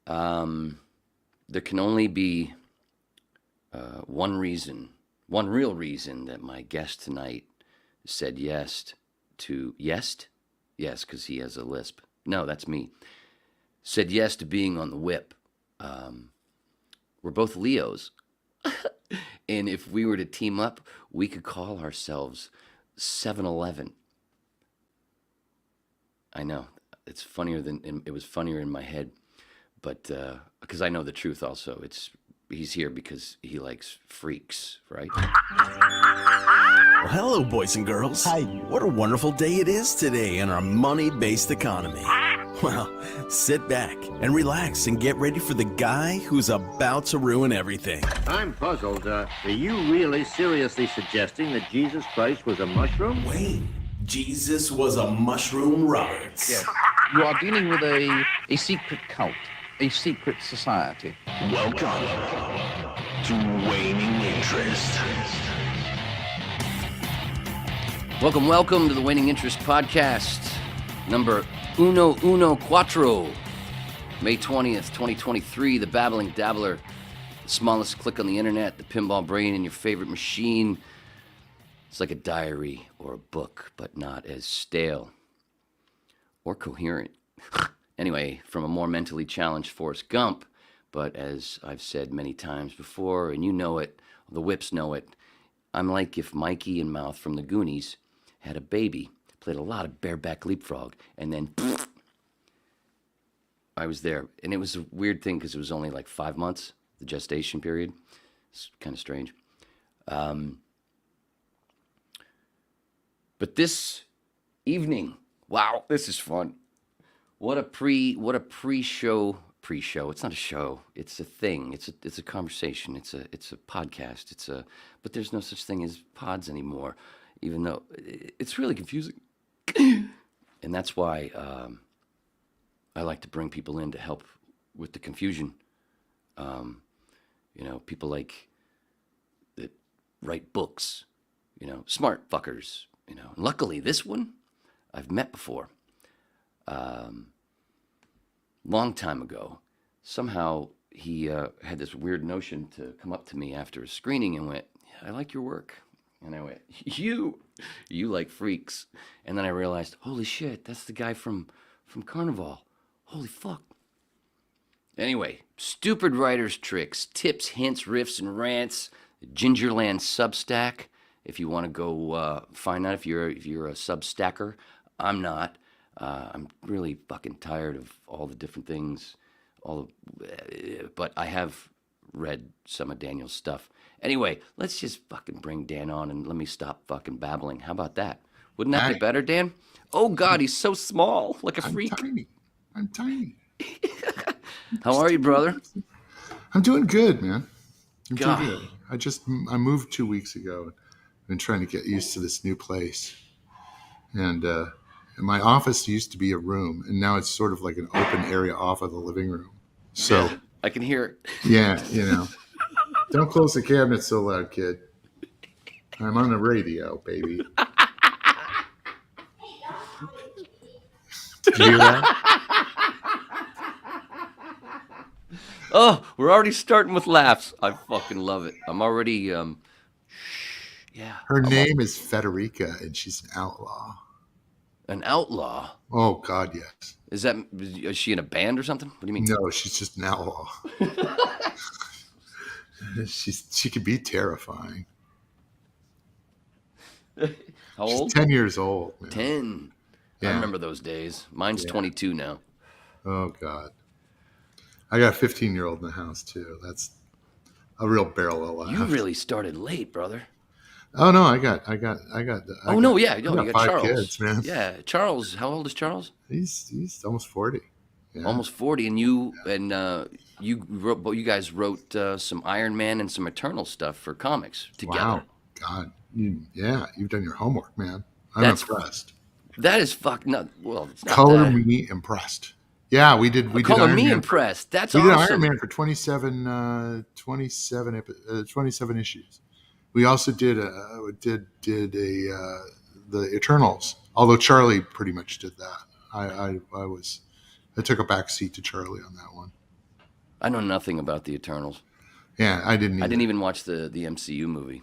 There can only be one real reason that my guest tonight said yes, because he has a lisp. No, that's me. Said yes to being on the whip. We're both Leos. And if we were to team up, we could call ourselves 7-Eleven. I know. It was funnier in my head. But because I know the truth also. He's here because he likes freaks, right? Well, hello, boys and girls. Hi. What a wonderful day it is today in our money-based economy. Well, sit back and relax and get ready for the guy who's about to ruin everything. I'm puzzled. Are you really seriously suggesting that Jesus Christ was a mushroom? Wait, Jesus was a mushroom Roberts. Yes. You are dealing with a secret cult, a secret society. Welcome to Waning Interest. Welcome to the Waning Interest podcast, number uno cuatro, May 20th, 2023, the babbling dabbler, the smallest click on the internet, the pinball brain in your favorite machine. It's like a diary or a book, but not as stale or coherent. Anyway, from a more mentally challenged Forrest Gump, but as I've said many times before, and you know it, the whips know it, I'm like if Mikey and Mouth from the Goonies had a baby, played a lot of bareback leapfrog, and then I was there. And it was a weird thing because it was only like 5 months, the gestation period. It's kind of strange. But this evening, wow, this is fun. What a pre-show. It's not a show. It's a thing. It's a conversation. It's a podcast. But there's no such thing as pods anymore, even though it's really confusing. And that's why I like to bring people in to help with the confusion. People like that write books, smart fuckers, And luckily this one I've met before. Long time ago. Somehow he had this weird notion to come up to me after a screening and went, "I like your work." And I went, You like freaks. And then I realized, holy shit, that's the guy from Carnivale. Holy fuck. Anyway, stupid writer's tricks, tips, hints, riffs, and rants. Gingerland Substack. If you want to go find out if you're a Substacker. I'm not. I'm really fucking tired of all the different things. But I have read some of Daniel's stuff. Anyway, let's just fucking bring Dan on and let me stop fucking babbling. How about that? Wouldn't that be better, Dan? Oh, God, he's so small, like a freak. I'm tiny. How are you, brother? I'm doing good, man. I'm doing good. I moved 2 weeks ago. I've been trying to get used to this new place. And my office used to be a room, and now it's sort of like an open area off of the living room. So yeah, I can hear it. Yeah, Don't close the cabinet so loud, kid. I'm on the radio, baby. Did you hear that? Oh, we're already starting with laughs. I fucking love it. I'm already, yeah. Her name is Federica, and she's an outlaw. An outlaw? Oh, God, yes. Is she in a band or something? What do you mean? No, she's just an outlaw. She could be terrifying. How old? She's 10 years old. Man. 10. Yeah. I remember those days. Mine's 22 now. Oh, God. I got a 15-year-old in the house, too. That's a real barrel of laughs. You really started late, brother. Oh, no, I got you got 5 Charles. kids, man. Yeah, Charles. How old is Charles? He's almost 40. Yeah. Almost 40, and you guys wrote some Iron Man and some Eternal stuff for comics together. Wow, God, you've done your homework, man. I'm impressed. That is fucking not. Well, it's not color that. Me impressed. Yeah, we did. Color Iron me Man impressed. That's we awesome. We did Iron Man for 27 issues. We also did the Eternals. Although Charlie pretty much did that. I took a back seat to Charlie on that one. I know nothing about the Eternals. Yeah, I didn't. I Either. didn't even watch the MCU movie.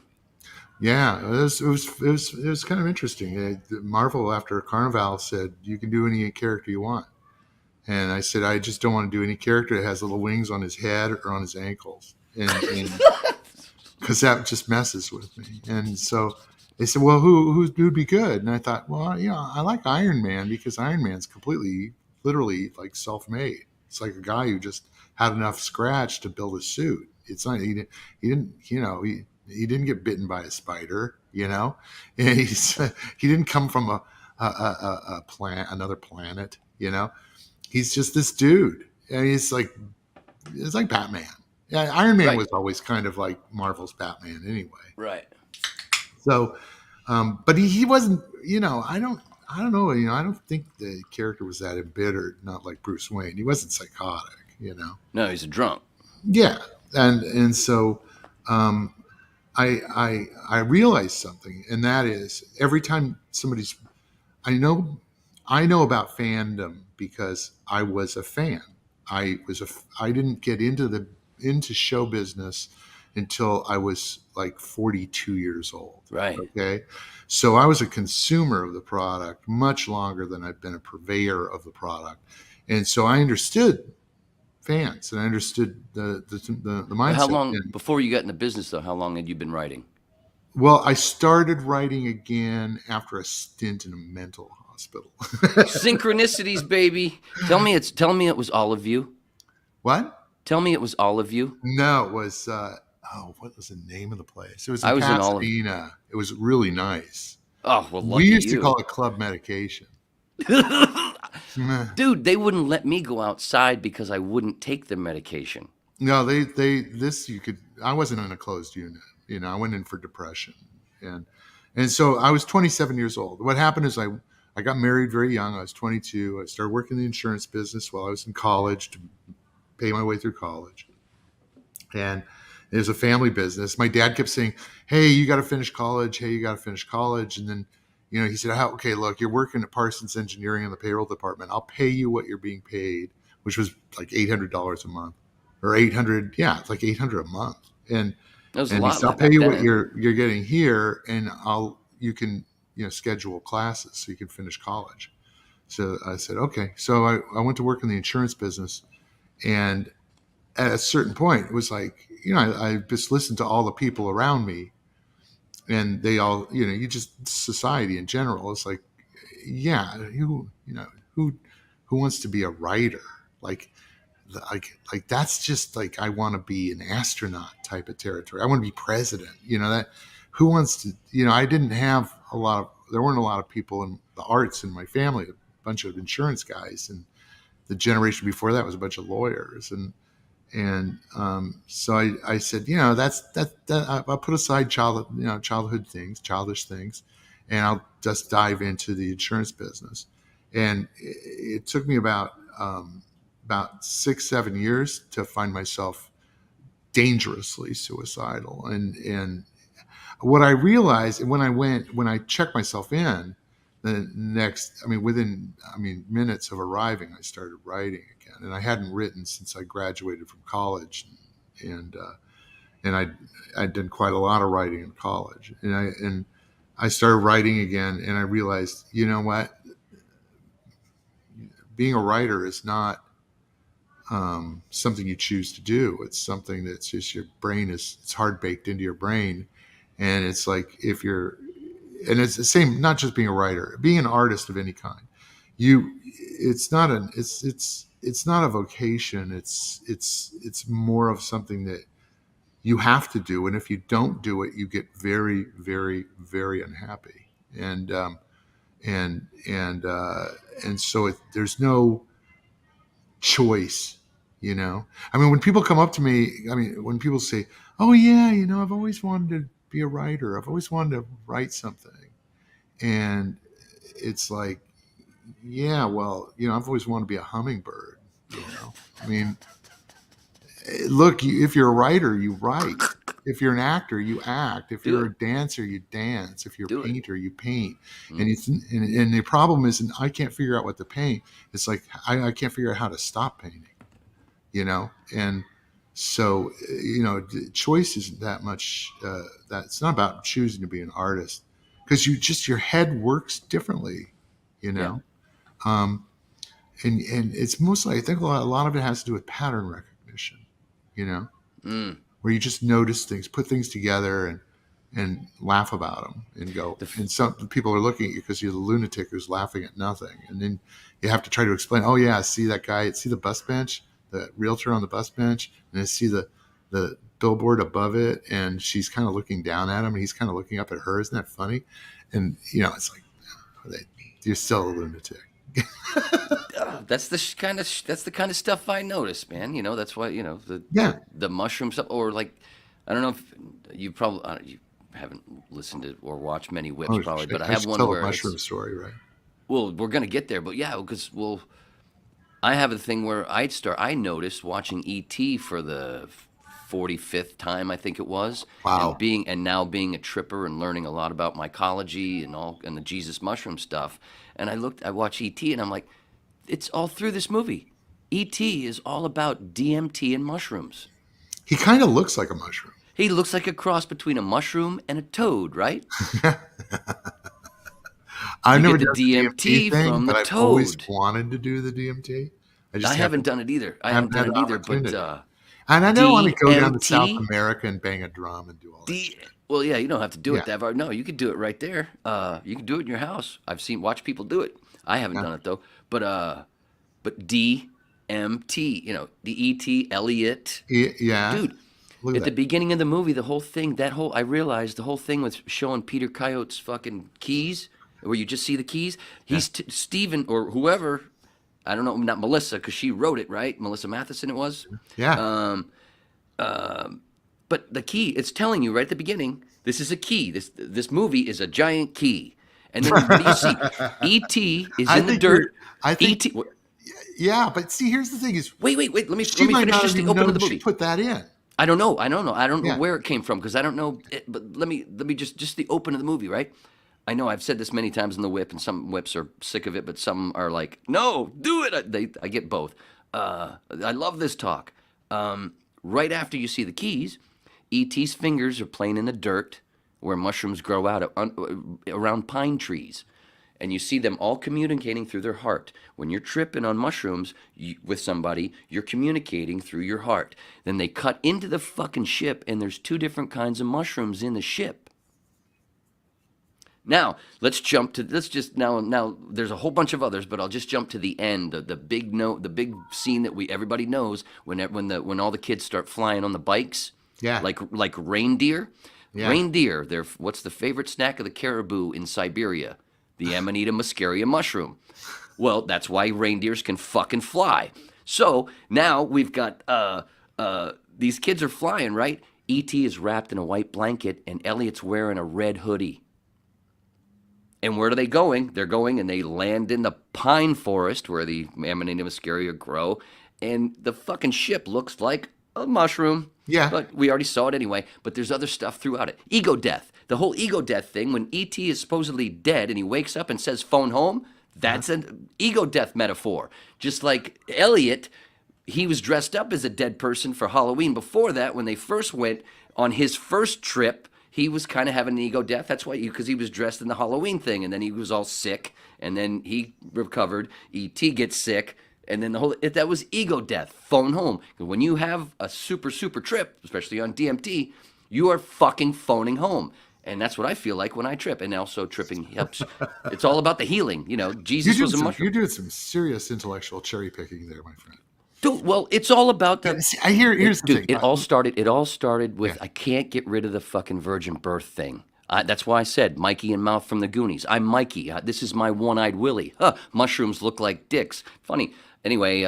Yeah, it was kind of interesting. Marvel after Carnivale said you can do any character you want, and I said I just don't want to do any character that has little wings on his head or on his ankles, and because that just messes with me. And so they said, well, who'd be good? And I thought, well, I like Iron Man because Iron Man's completely, literally like self-made. It's like a guy who just had enough scratch to build a suit. It's not he didn't he didn't get bitten by a spider, and he didn't come from a planet, another planet, He's just this dude, and it's like Batman. Yeah, Iron Man Right. was always kind of like Marvel's Batman anyway. Right. So, but he wasn't. I don't know. I don't think the character was that embittered. Not like Bruce Wayne. He wasn't psychotic. No, he's a drunk. Yeah, and so I realized something, and that is every time somebody's I know about fandom because I was a fan. I didn't get into show business until I was like 42 years old. Right. Okay. So I was a consumer of the product much longer than I've been a purveyor of the product. And so I understood fans and I understood the mindset. How long before you got in the business though? How long had you been writing? Well, I started writing again after a stint in a mental hospital. Synchronicities, baby. Tell me it was all of you. What? Tell me it was all of you. No, it was what was the name of the place? It was in I was in all of- Pasadena. It was really nice. Oh, well, lucky We used you. to call it club medication. Dude, they wouldn't let me go outside because I wouldn't take their medication. No, I wasn't in a closed unit. I went in for depression. And so I was 27 years old. What happened is I got married very young. I was 22. I started working in the insurance business while I was in college to pay my way through college. And it was a family business. My dad kept saying, hey, you got to finish college. Hey, you got to finish college. And then, he said, okay, look, you're working at Parsons Engineering in the payroll department. I'll pay you what you're being paid, which was like $800 a month or 800. Yeah, it's like 800 a month. And That was a he lot. said, I'll pay you what you're getting here, and you can schedule classes so you can finish college. So I said, okay. So I went to work in the insurance business, and at a certain point, it was like, I just listened to all the people around me, and they all, you just society in general. It's like, yeah, who wants to be a writer? Like that's just like I want to be an astronaut type of territory. I want to be president. That who wants to? I didn't have there weren't a lot of people in the arts in my family. A bunch of insurance guys, and the generation before that was a bunch of lawyers. And so I said, I'll put aside childhood things, childish things, and I'll just dive into the insurance business. And it took me about 6-7 years to find myself dangerously suicidal. And what I realized when I checked myself in, within minutes of arriving, I started writing again, and I hadn't written since I graduated from college, and I did quite a lot of writing in college, and I started writing again, and I realized, what, being a writer is not something you choose to do. It's something that's just it's hard baked into your brain, and it's like and it's the same, not just being a writer, being an artist of any kind. It's not a vocation. It's more of something that you have to do, and if you don't do it, you get very, very, very unhappy. And so there's no choice. When people come up to me, when people say, oh yeah, I've always wanted to be a writer. I've always wanted to write something. And it's like, yeah, well, I've always wanted to be a hummingbird. Look, if you're a writer, you write. If you're an actor, you act. If you're a dancer, you dance. If you're a painter, you paint. Mm-hmm. And the problem is, I can't figure out what to paint. It's like I can't figure out how to stop painting. And so, choice isn't that much, it's not about choosing to be an artist, because your head works differently, you Yeah. know? And it's mostly, I think a lot of it has to do with pattern recognition, where you just notice things, put things together, and laugh about them and go. And some people are looking at you because you're the lunatic who's laughing at nothing, and then you have to try to explain. Oh yeah, see that guy? See the bus bench, the realtor on the bus bench, and I see the billboard above it, and she's kind of looking down at him, and he's kind of looking up at her. Isn't that funny? And it's like, you're still a lunatic. That's the kind of stuff I notice, man. That's why the mushroom stuff, or like, I don't know if you probably you haven't listened to or watched many whips probably, but I have should one tell where a mushroom story, right? well, we're gonna get there, but yeah, because I have a thing where I noticed watching E.T. for the 45th time, I think it was. Wow. And now being a tripper and learning a lot about mycology and the Jesus mushroom stuff. And I watched E.T. and I'm like, it's all through this movie. E.T. is all about DMT and mushrooms. He kind of looks like a mushroom. He looks like a cross between a mushroom and a toad, right? I've You never get done the the DMT thing, from the but I've always toad. wanted to do the DMT. I haven't done it either. I haven't done it either, but and I don't want to go down to DMT? South America and bang a drum and do all that. Well, yeah, you don't have to do it Yeah. that far. No, you could do it right there. You can do it in your house. Watch people do it. I haven't done it though. But DMT, the ET, Elliot. Yeah, Dude, look at the that. beginning of the movie, I realized the whole thing with showing Peter Coyote's fucking keys, where you just see the keys. He's Steven or whoever, I don't know, not Melissa, because she wrote it, right? Melissa Matheson it was. Yeah, But the key, it's telling you right at the beginning, this is a key. This movie is a giant key. And then what do you see? E.T. is I in the think dirt. I think. E.T. Yeah, but see, here's the thing: is Wait. Let me she might finish not just have the even open of known the she movie. put that in. I don't know. I don't know Yeah. where it came from because I don't know. But let me just the open of the movie, right? I know I've said this many times in the whip, and some whips are sick of it, but some are like, no, do it. I get both. I love this talk. Right after you see the keys, E.T.'s fingers are playing in the dirt where mushrooms grow out around pine trees. And you see them all communicating through their heart. When you're tripping on mushrooms with somebody, you're communicating through your heart. Then they cut into the fucking ship, and there's 2 different kinds of mushrooms in the ship. Now, let's just now there's a whole bunch of others, but I'll just jump to the end, the big scene that everybody knows when all the kids start flying on the bikes. Yeah. Like reindeer. Yeah. Reindeer, what's the favorite snack of the caribou in Siberia? The Amanita muscaria mushroom. Well, that's why reindeers can fucking fly. So now we've got these kids are flying, right? E.T. is wrapped in a white blanket, and Elliot's wearing a red hoodie. And where are they going? They're going and they land in the pine forest where the Amanita muscaria grow, and the fucking ship looks like a mushroom. Yeah. But we already saw it anyway. But there's other stuff throughout it. Ego death. The whole ego death thing, when E.T. is supposedly dead and he wakes up and says, phone home, that's an ego death metaphor. Just like Elliot, he was dressed up as a dead person for Halloween. Before that, when they first went on his first trip, he was kind of having an ego death. That's why, because he was dressed in the Halloween thing, and then he was all sick, and then he recovered. E.T. gets sick. And then that was ego death, phone home. When you have a super trip, especially on DMT, you are fucking phoning home. And that's what I feel like when I trip. And also tripping helps. It's all about the healing. Jesus was a mushroom. You're doing some serious intellectual cherry picking there, my friend. Dude, well, it's all about the. See, here's the thing. It all started with I can't get rid of the fucking virgin birth thing. That's why I said Mikey and Mouth from the Goonies. I'm Mikey. This is my one-eyed Willie. Mushrooms look like dicks. Funny. Anyway,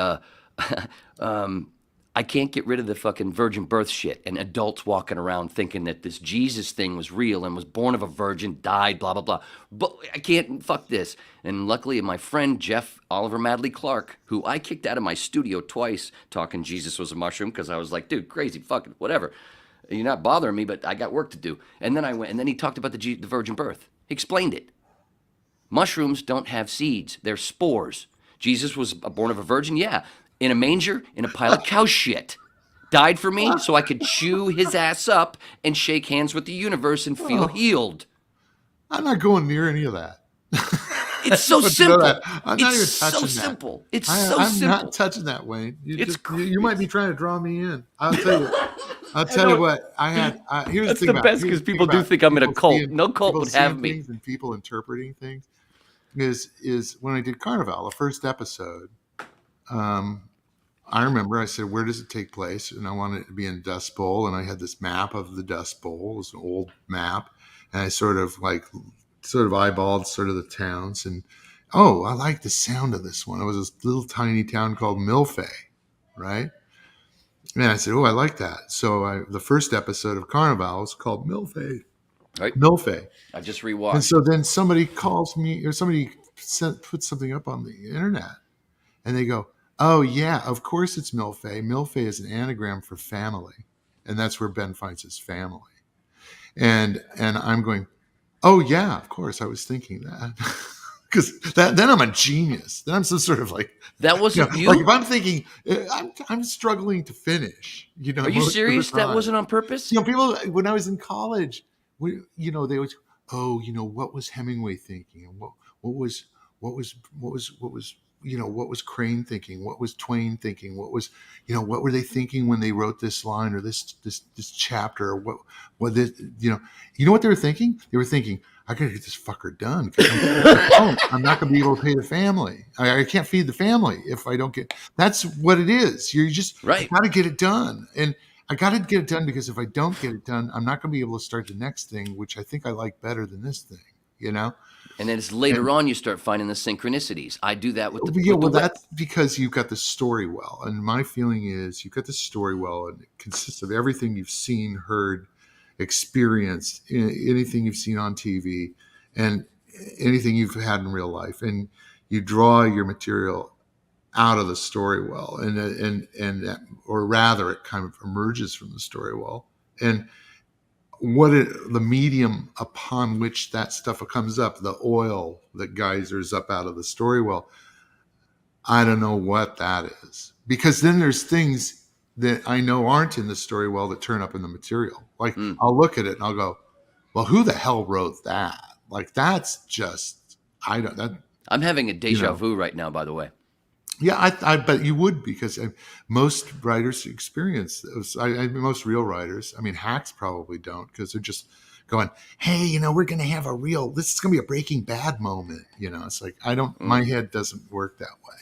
I can't get rid of the fucking virgin birth shit and adults walking around thinking that this Jesus thing was real and was born of a virgin, died, blah, blah, blah. But I can't, fuck this. And luckily, my friend Jeff Oliver Madley Clark, who I kicked out of my studio twice talking Jesus was a mushroom because I was like, dude, crazy, fucking whatever. You're not bothering me, but I got work to do. And then I went, and then he talked about the virgin birth. He explained it. Mushrooms don't have seeds. They're spores. Jesus was born of a virgin, yeah. in a manger in a pile of cow shit. Died for me so I could chew his ass up and shake hands with the universe and feel healed. I'm not going near any of that. It's so But you know simple. that. I'm not even It's touching so that. simple. It's I'm so simple. not touching that, Wayne. It's You might be trying to draw me in. I'll tell you. I'll tell you what. Here's That's the thing the about best here's because the thing people do about think I'm in a people cult. seeing- No cult people would have seeing me. things and people interpreting things is when I did Carnivale, the first episode. I remember I said, where does it take place? And I wanted it to be in Dust Bowl. And I had this map of the Dust Bowl. It was an old map. And I sort of eyeballed sort of the towns. And, I like the sound of this one. It was this little tiny town called Milfay, right? And I said, I like that. So the first episode of Carnivale was called Milfay. Right. Milfay. I just And rewatched. so then somebody calls me or somebody puts something up on the internet and they go, oh, yeah, of course it's Milfay. Milfay is an anagram for family. And that's where Ben finds his family. And I'm going, oh, yeah, of course. I was thinking that. Because then I'm a genius. Then I'm some sort of like. That wasn't you? Like if I'm thinking, I'm struggling to finish. Are you serious? That wasn't on purpose? People, when I was in college, they always, what was Hemingway thinking? And what was Crane thinking? What was Twain thinking? What was, what were they thinking when they wrote this line or this chapter? Or what this, what they were thinking? They were thinking, I got to get this fucker done. I'm not going to be able to pay the family. I can't feed the family if I don't get. That's what it is. You're just right. I got to get it done, and I got to get it done because if I don't get it done, I'm not going to be able to start the next thing, which I think I like better than this thing. And then it's later on you start finding the synchronicities. I do that with the that's because you've got the story well. And my feeling is you've got the story well, and it consists of everything you've seen, heard, experienced, anything you've seen on TV, and anything you've had in real life. And you draw your material out of the story well, or rather, it kind of emerges from the story well. And the medium upon which that stuff comes up, the oil that geysers up out of the story well, I don't know what that is. Because then there's things that I know aren't in the story well that turn up in the material. Like I'll look at it and I'll go, well, who the hell wrote that? Like that's just, I'm having a deja vu right now, by the way. Yeah, I bet you would, because most writers experience those. Most real writers, hacks probably don't, because they're just going, hey, we're going to have this is going to be a Breaking Bad moment. It's like, my head doesn't work that way.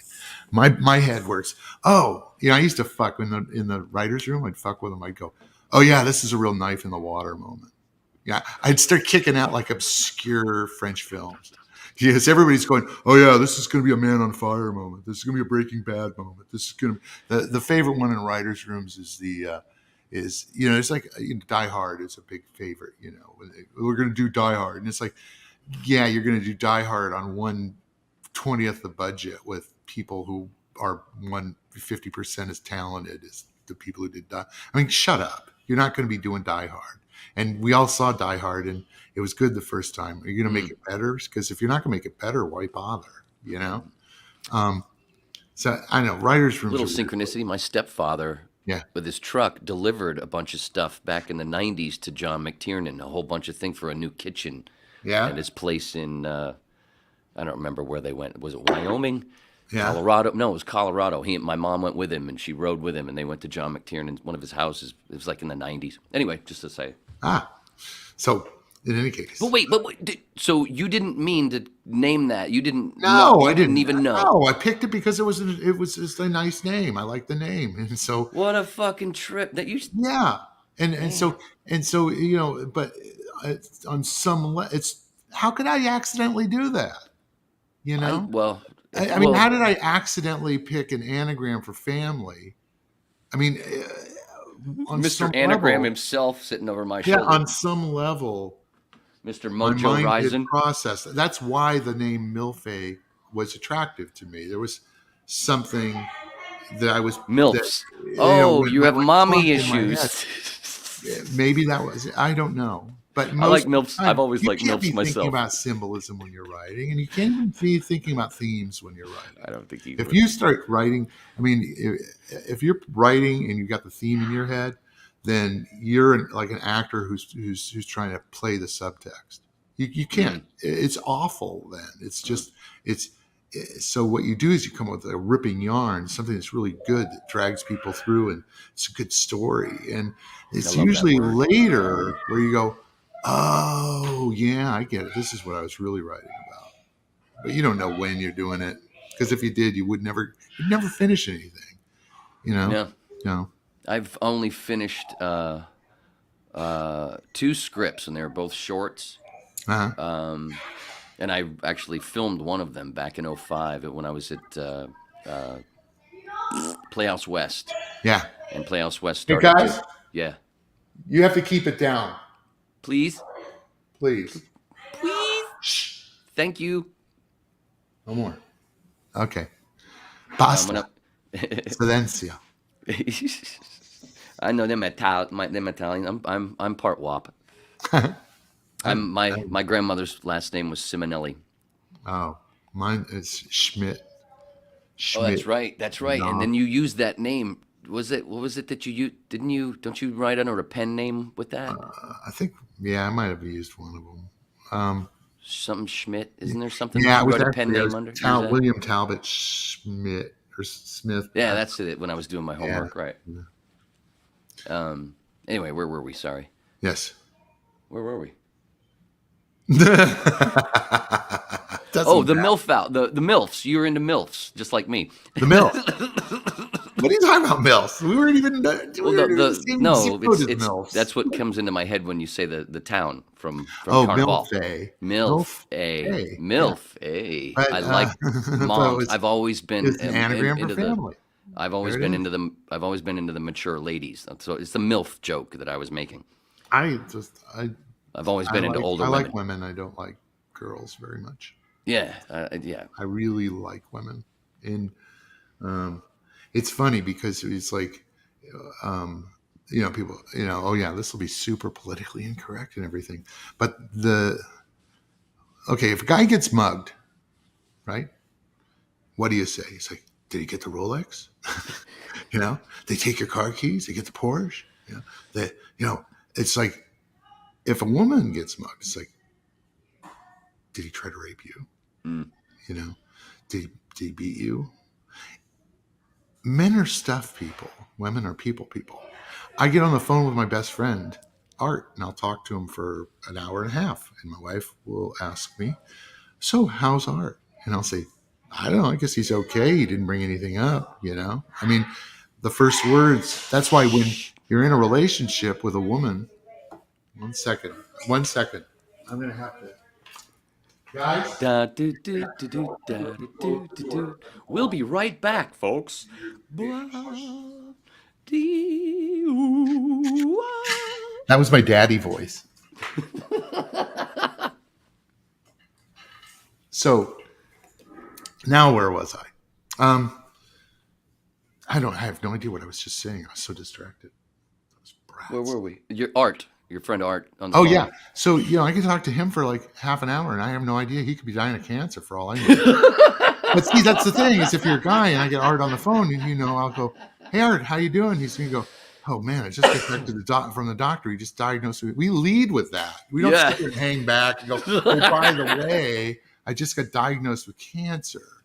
My head works. I used to fuck in the writer's room. I'd fuck with them. I'd go, oh yeah, this is a real knife in the water moment. Yeah, I'd start kicking out like obscure French films. Yes, everybody's going, oh yeah, this is going to be a Man on Fire moment. This is going to be a Breaking Bad moment. This is going to be the favorite one in writers' rooms is it's like Die Hard is a big favorite. We're going to do Die Hard, and it's like, yeah, you're going to do Die Hard on 1/20th the budget with people who are 50% as talented as the people who did Die. Shut up. You're not going to be doing Die Hard. And we all saw Die Hard, and it was good the first time. Are you going to make it better? Because if you're not going to make it better, why bother? So I know writers' rooms. Little synchronicity. My stepfather, with his truck, delivered a bunch of stuff back in the '90s to John McTiernan. A whole bunch of things for a new kitchen. Yeah. At his place in I don't remember where they went. Was it Wyoming? Yeah. Colorado? No, it was Colorado. My mom went with him, and she rode with him, and they went to John McTiernan's, one of his houses. It was like in the '90s. Anyway, just to say. So in any case. But wait. So you didn't mean to name that? You didn't? No, I didn't even know. No, I picked it because it was just a nice name. I like the name, and so. What a fucking trip that you. Yeah, and so but on some it's how could I accidentally do that? How did I accidentally pick an anagram for family? On Mr. Anagram himself sitting over my shoulder. Yeah, on some level, Mr. Mojo Rising. Process. That's why the name Milfay was attractive to me. There was something that I was MILFs. You have mommy issues. Maybe that was. I don't know. But I like most of the MILFs. time, I've always you liked can't MILFs be thinking myself. about symbolism when you're writing, and you can't even be thinking about themes when you're writing. I don't think you If would. you start writing, I mean, if you're writing and you've got the theme in your head, then you're like an actor who's trying to play the subtext. You can't. It's awful. Then it's just it's. So what you do is you come up with a ripping yarn, something that's really good that drags people through, and it's a good story. And it's I love that usually word. later where you go, oh yeah, I get it. This is what I was really writing about. But you don't know when you're doing it, because if you did, you'd never finish anything. You know? No. No. I've only finished 2 scripts, and they were both shorts. Uh-huh. And I actually filmed one of them back in 05 when I was at Playhouse West. Yeah. And Playhouse West Hey started guys, yeah. you have to keep it down, Please? please. Please? Shh. Thank you. No more. Okay. I'm Basta. gonna Silencio. I know them Italian. I'm part WAP. My grandmother's last name was Simonelli. Oh, mine is Schmidt. Oh, that's right. That's right. No. And then you used that name. What was it that you used? Don't you write under a pen name with that? I think, yeah, I might have used one of them. Something Schmidt. Isn't there something Yeah, you it was wrote a pen actually name under? Use that? William Talbot Schmidt or Smith. Yeah, that's it. When I was doing my homework, right? Anyway, where were we? Sorry. Yes. Where were we? Doesn't The matter. MILF out. The MILFs. You're into MILFs, just like me. The MILF. What are you talking about, MILF? We weren't even. Well, the same zip code as MILFs. that's what comes into my head when you say the town from Oh, Carnivale. MILF. MILF. But, I like moms. I've always been It's an anagram for into family. I've always There it been is. into the mature ladies. So it's the MILF joke that I was making. I've always been into older I women. like women. I don't like girls very much. Yeah. I really like women, and it's funny because it's like, people, oh yeah, this will be super politically incorrect and everything, but if a guy gets mugged, right? What do you say? He's like, did he get the Rolex? They take your car keys, they get the Porsche. It's like, if a woman gets mugged, it's like, did he try to rape you? Did he beat you? Men are stuff people. Women are people. I get on the phone with my best friend, Art, and I'll talk to him for an hour and a half. And my wife will ask me, so how's Art? And I'll say, I don't know. I guess he's okay. He didn't bring anything up, I mean, the first words, that's why when you're in a relationship with a woman, one second. I'm going to have to. Guys? We'll be right back, folks. That was my daddy voice. So now where was I? I have no idea what I was just saying. I was so distracted. Where were we? Your friend Art. On the Oh phone. yeah. So I could talk to him for like half an hour, and I have no idea. He could be dying of cancer for all I know. But see, that's the thing is, if you're a guy and I get Art on the phone, and I'll go, "Hey Art, how you doing?" He's gonna go, "Oh man, I just got back to from the doctor. He just diagnosed me." We lead with that. We don't sit there and hang back and go, "Oh, by the way, I just got diagnosed with cancer."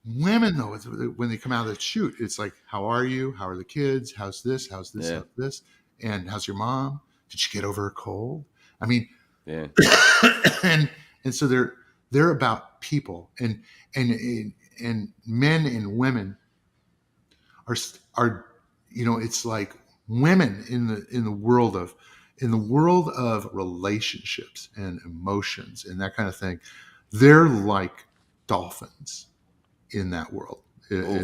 Women, though, when they come out of the shoot, it's like, "How are you? How are the kids? How's this? How's this? How's this? And how's your mom? Did she get over a cold?" I mean, yeah. and so they're about people, and men and women are it's like women in the world of relationships and emotions and that kind of thing. They're like dolphins in that world.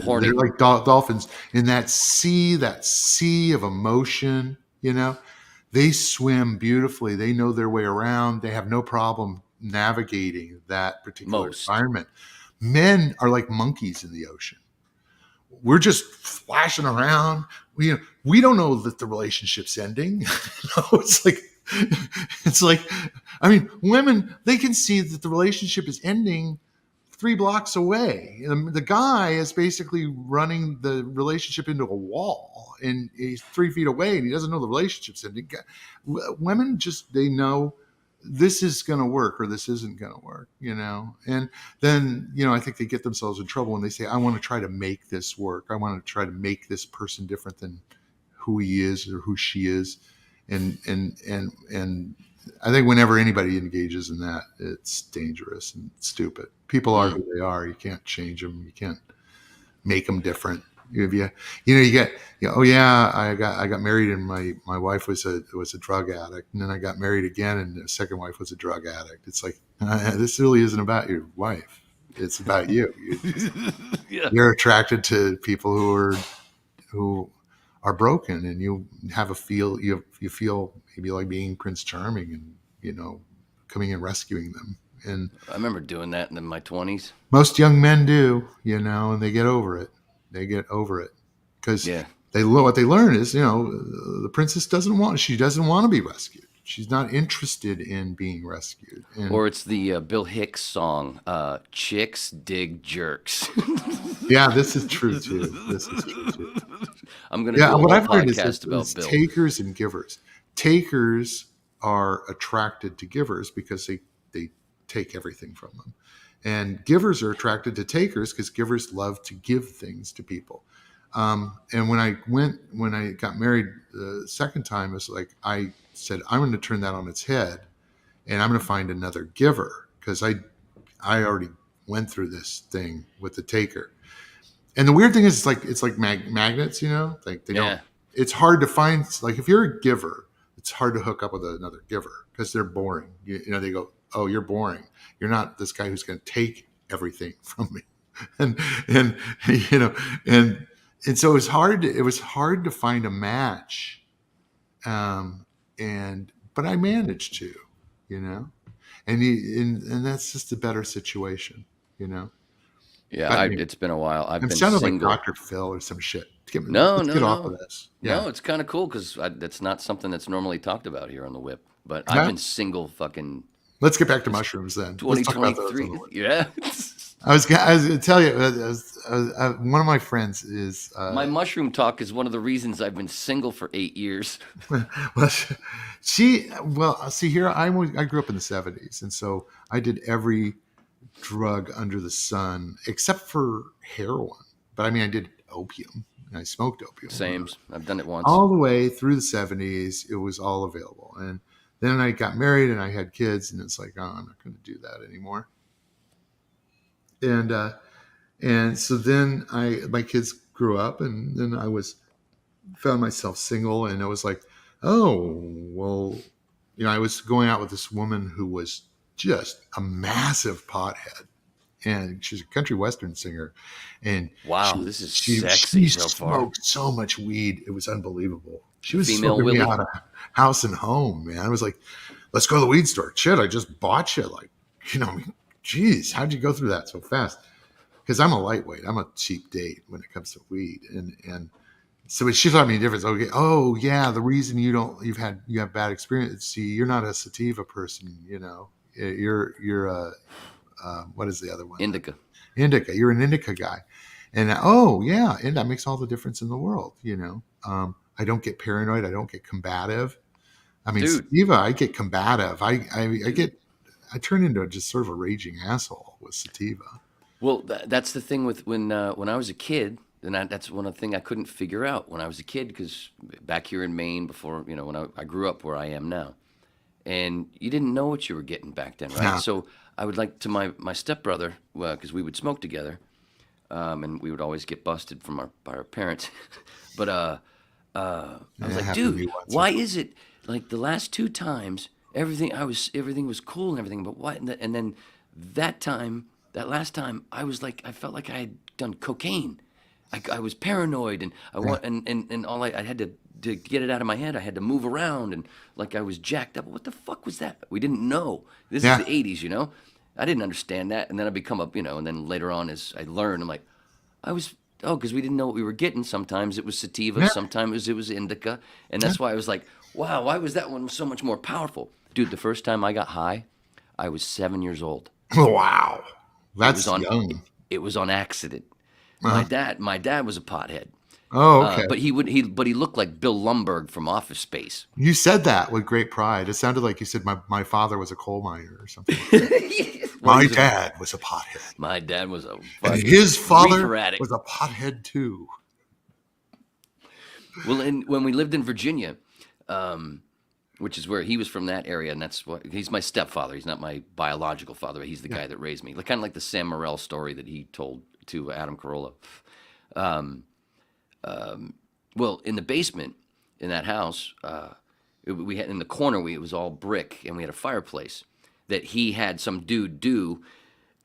Horny. They're like dolphins in that sea of emotion. They swim beautifully. They know their way around. They have no problem navigating that particular environment. Men are like monkeys in the ocean. We're just flashing around. We don't know that the relationship's ending. It's like It's like, I mean, women, they can see that the relationship is ending 3 blocks away. And the guy is basically running the relationship into a wall, and he's 3 feet away, and he doesn't know the relationship's ending. Women just, they know this is going to work or this isn't going to work, and then, I think they get themselves in trouble when they say, I want to try to make this work. I want to try to make this person different than who he is or who she is. And I think whenever anybody engages in that, it's dangerous and stupid. People are who they are. You can't change them. You can't make them different. I got married and my wife was a drug addict, and then I got married again and the second wife was a drug addict. It's like, this really isn't about your wife. It's about you. You're attracted to people who are broken, and you feel maybe like being Prince Charming and, coming and rescuing them. And I remember doing that in my 20s. most young men do, and they get over it. Because what they learn is, the princess doesn't want to be rescued. She's not interested in being rescued. Or it's the Bill Hicks song, "Chicks Dig Jerks." Yeah, this is true too. I'm going to do a whole podcast about Bill. Takers and givers. Takers are attracted to givers because they take everything from them. And givers are attracted to takers because givers love to give things to people. And when I got married the second time, it was like, I said, I'm going to turn that on its head, and I'm going to find another giver, because I already went through this thing with the taker. And the weird thing is, it's like magnets, like they don't. It's hard to find. Like, if you're a giver, it's hard to hook up with another giver because they're boring. They go, oh, you're boring. You're not this guy who's going to take everything from me, and so it was hard to find a match, but I managed to, and that's just a better situation, Yeah, it's been a while. I've been sounding single. like Dr. Phil or some shit. Let's get off of this. Yeah. No, it's kind of cool because that's not something that's normally talked about here on the Whip. But I've been single fucking. Let's get back to mushrooms then. 2023. Yeah. I was going to tell you, one of my friends is. My mushroom talk is one of the reasons I've been single for 8 years. See here, I grew up in the 70s, and so I did every drug under the sun except for heroin. But I mean, I did opium, and I smoked opium. Same. I've done it once. All the way through the 70s, it was all available. And then I got married and I had kids, and it's like, oh, I'm not going to do that anymore. And so then my kids grew up, and then I found myself single, and it was like, oh, well, I was going out with this woman who was just a massive pothead, and she's a country western singer. And wow, this is sexy so far. She smoked so much weed, it was unbelievable. She was Female smoking me Willie. out of house and home, man. I was like, let's go to the weed store. Shit, I just bought shit. Like, geez, how'd you go through that so fast? Because I'm a lightweight. I'm a cheap date when it comes to weed, and so she taught me a difference. Okay, oh yeah, the reason you have bad experience. See, you're not a sativa person. You're a what is the other one? Indica. You're an indica guy, and oh yeah, and that makes all the difference in the world. I don't get paranoid. I don't get combative. I mean, Dude. sativa, I get combative. I turn into just sort of a raging asshole with sativa. Well, that's the thing with when I was a kid, and that's one of the things I couldn't figure out when I was a kid, because back here in Maine, before when I grew up where I am now, and you didn't know what you were getting back then, right? Yeah. So I would like to my stepbrother, because we would smoke together, and we would always get busted by our parents, but I was like, dude, why is it like the last 2 times everything was cool and everything, but why? And then that last time, I felt like I had done cocaine. I was paranoid, and and all I had to get it out of my head. I had to move around, and like I was jacked up. What the fuck was that? We didn't know. This is the 80s, I didn't understand that, and then I become and then later on, as I learned, I'm like, I was because we didn't know what we were getting. Sometimes it was sativa, Yeah. sometimes it was indica, and that's why I was like, wow, why was that one so much more powerful? Dude, the first time I got high, I was 7 years old. Wow. That's on young. It was on accident. Uh-huh. My dad was a pothead. Oh, okay. But he looked like Bill Lumbergh from Office Space. You said that with great pride. It sounded like you said my father was a coal miner or something. Well, My dad was a pothead. My dad was a And fucking his father reefer addict. was a pothead too. Well, when we lived in Virginia, which is where he was from, that area, and that's what he's my stepfather. He's not my biological father. But he's the guy that raised me. Kind of like the Sam Morril story that he told to Adam Carolla. Well, in the basement in that house, we had in the corner. It was all brick, and we had a fireplace that he had some dude do.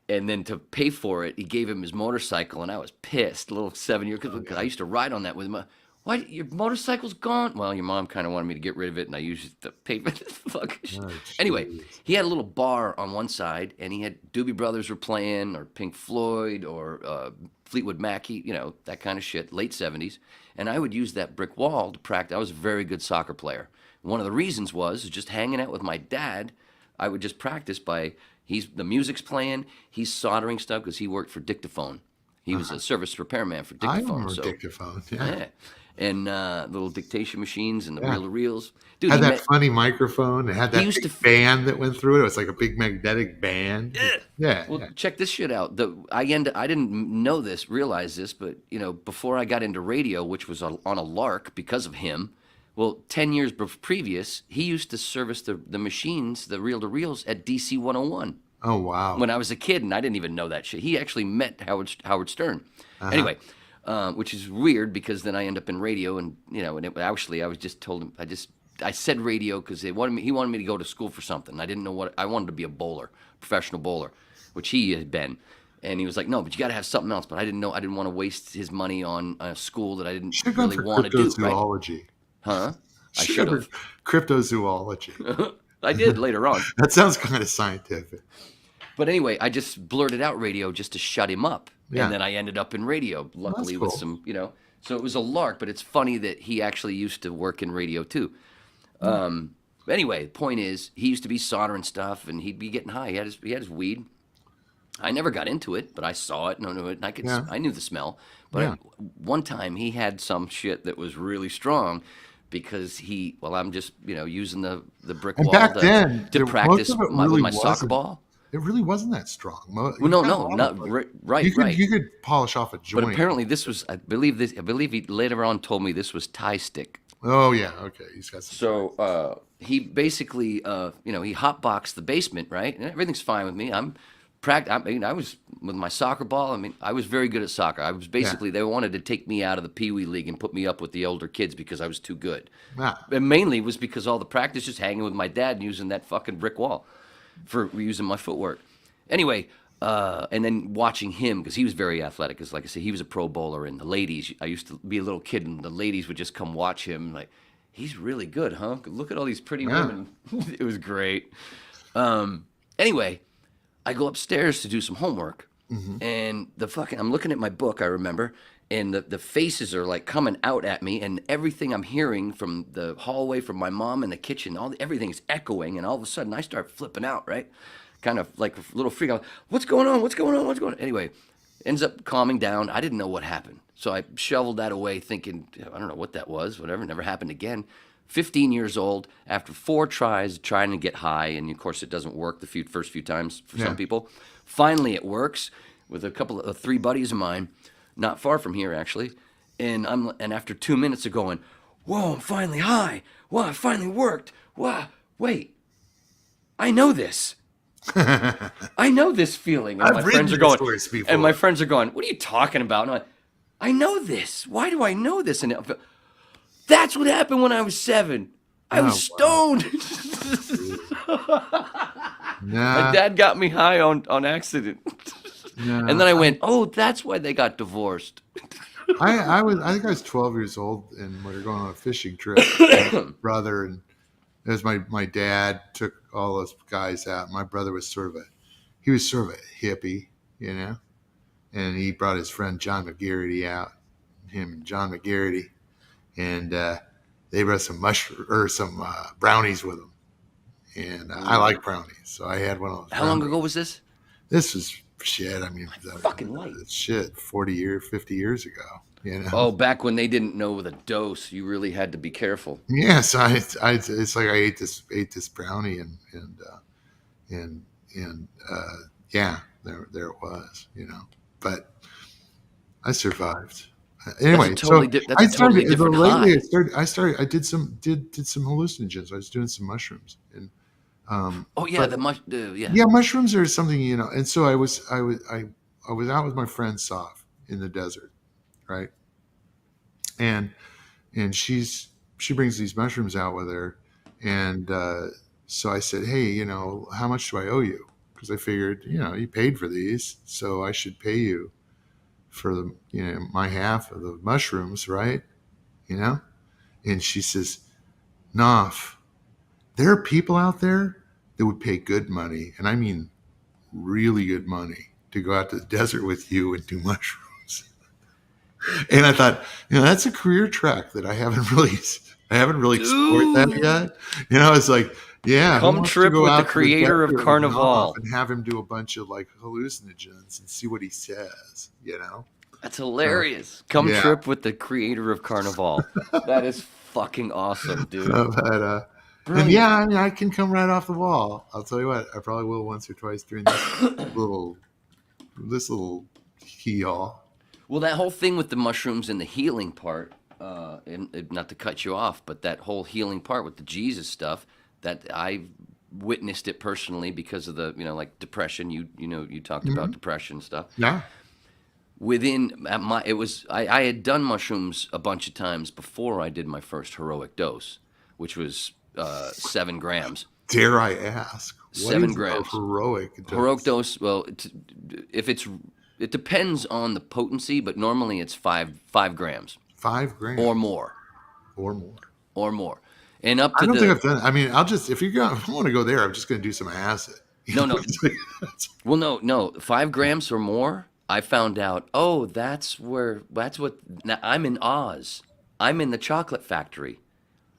And then to pay for it, he gave him his motorcycle, and I was pissed, little 7-year, because I used to ride on that with him. Why, your motorcycle's gone? Well, your mom kind of wanted me to get rid of it, and I used it to pay for this fucking shit. Anyway, he had a little bar on one side, and he had Doobie Brothers were playing, or Pink Floyd, or Fleetwood Mac, that kind of shit, late 70s. And I would use that brick wall to practice. I was a very good soccer player. One of the reasons was just hanging out with my dad. I would just practice by, the music's playing, he's soldering stuff because he worked for Dictaphone. He was a service repairman for Dictaphone. I remember Dictaphone, yeah. And little dictation machines and the reel-to-reels. Dude, had that funny microphone. It had that big band that went through it. It was like a big magnetic band. Yeah. Well, check this shit out. I didn't realize this, but before I got into radio, which was on a lark because of him. Well, 10 years previous, he used to service the machines, the reel-to-reels at DC 101. Oh, wow. When I was a kid, and I didn't even know that shit. He actually met Howard Stern. Anyway, which is weird because then I end up in radio, and actually I was just told him I said radio because he wanted me to go to school for something. I didn't know what I wanted to be, a bowler, professional bowler, which he had been. And he was like, no, but you got to have something else. But I didn't know. I didn't want to waste his money on a school that I didn't really want to do. Cryptozoology. Right? Huh? I should have. Cryptozoology. I did later on. That sounds kind of scientific. But anyway, I just blurted out radio just to shut him up. Yeah. And then I ended up in radio, luckily cool. with some, So it was a lark, but it's funny that he actually used to work in radio too. Anyway, the point is, he used to be soldering stuff, and he'd be getting high. He had his weed. I never got into it, but I saw it, and I knew the smell. But one time he had some shit that was really strong because I'm just using the brick And wall back then, to practice most of it with really my soccer ball. It really wasn't that strong. Well, not right. You could polish off a joint. But apparently this was, I believe he later on told me this was Thai stick. Oh yeah, okay. He's got some. So he basically, he hotboxed the basement, right? And everything's fine with me. I was with my soccer ball. I was very good at soccer. I was basically, they wanted to take me out of the Pee Wee League and put me up with the older kids because I was too good. And mainly it was because all the practice just hanging with my dad and using that fucking brick wall for using my footwork. Anyway, and then watching him, because he was very athletic, because like I said, he was a pro bowler, and the ladies, I used to be a little kid, and the ladies would just come watch him, like, he's really good, huh? Look at all these pretty women. It was great. Anyway, I go upstairs to do some homework, and I'm looking at my book, I remember, and the faces are like coming out at me, and everything I'm hearing from the hallway, from my mom in the kitchen, everything is echoing, and all of a sudden I start flipping out, right? Kind of like a little freak out. What's going on? What's going on? What's going on? Anyway, ends up calming down. I didn't know what happened. So I shoveled that away thinking, I don't know what that was, whatever, never happened again. 15 years old, after 4 tries trying to get high, and of course it doesn't work the first few times for some people. Finally it works with a couple of 3 buddies of mine, not far from here actually, and after 2 minutes of going, whoa, I'm finally high. Wow, it finally worked. Wow, wait, I know this. I know this feeling. And my friends are going, what are you talking about? And I'm like, I know this. Why do I know this? And that's what happened when I was 7. I was stoned. My dad got me high on accident. And then I went, oh, that's why they got divorced. I think I was 12 years old, and we were going on a fishing trip with my brother, and it was my dad took all those guys out. My brother was sort of a hippie, and he brought his friend John McGarity out. Him and John McGarity, and they brought some brownies with them. And I like brownies, so I had one of those. How long ago was this? This was shit. I mean, fucking light. Shit, 50 years ago. You know? Oh, back when they didn't know the dose, you really had to be careful. Yeah, so it's like I ate this brownie and yeah, there it was, you know. But I survived. Anyway, that's totally different high. I did some hallucinogens. I was doing some mushrooms and yeah, mushrooms are something, you know. And so I was out with my friend Soph in the desert, right? And she brings these mushrooms out with her, and so I said, hey, you know, how much do I owe you? Because I figured, you know, you paid for these, so I should pay you for the, you know, my half of the mushrooms, right? You know? And she says, Knopf, there are people out there that would pay good money, and I mean really good money, to go out to the desert with you and do mushrooms. And I thought, you know, that's a career track that I haven't really explored that yet. You know, it's like, yeah, come trip with the creator of Carnivale and have him do a bunch of like hallucinogens and see what he says. You know, that's hilarious. Come trip with the creator of Carnivale. That is fucking awesome, dude. And yeah, I mean, I can come right off the wall. I'll tell you what, I probably will once or twice during this little hee-haw. Well, that whole thing with the mushrooms and the healing part, and not to cut you off, but that whole healing part with the Jesus stuff, that I witnessed it personally because of the, you know, like depression. You talked about depression stuff. Yeah. I had done mushrooms a bunch of times before I did my first heroic dose, which was 7 grams. Dare I ask? 7 grams. Heroic dose? Heroic dose. Well, it depends on the potency, but normally it's 5 grams. 5 grams or more. And up to I don't think I've done it. I mean, if I want to go there, I'm just going to do some acid. No. Well, no. 5 grams or more, I found out, that's what, now I'm in Oz. I'm in the chocolate factory.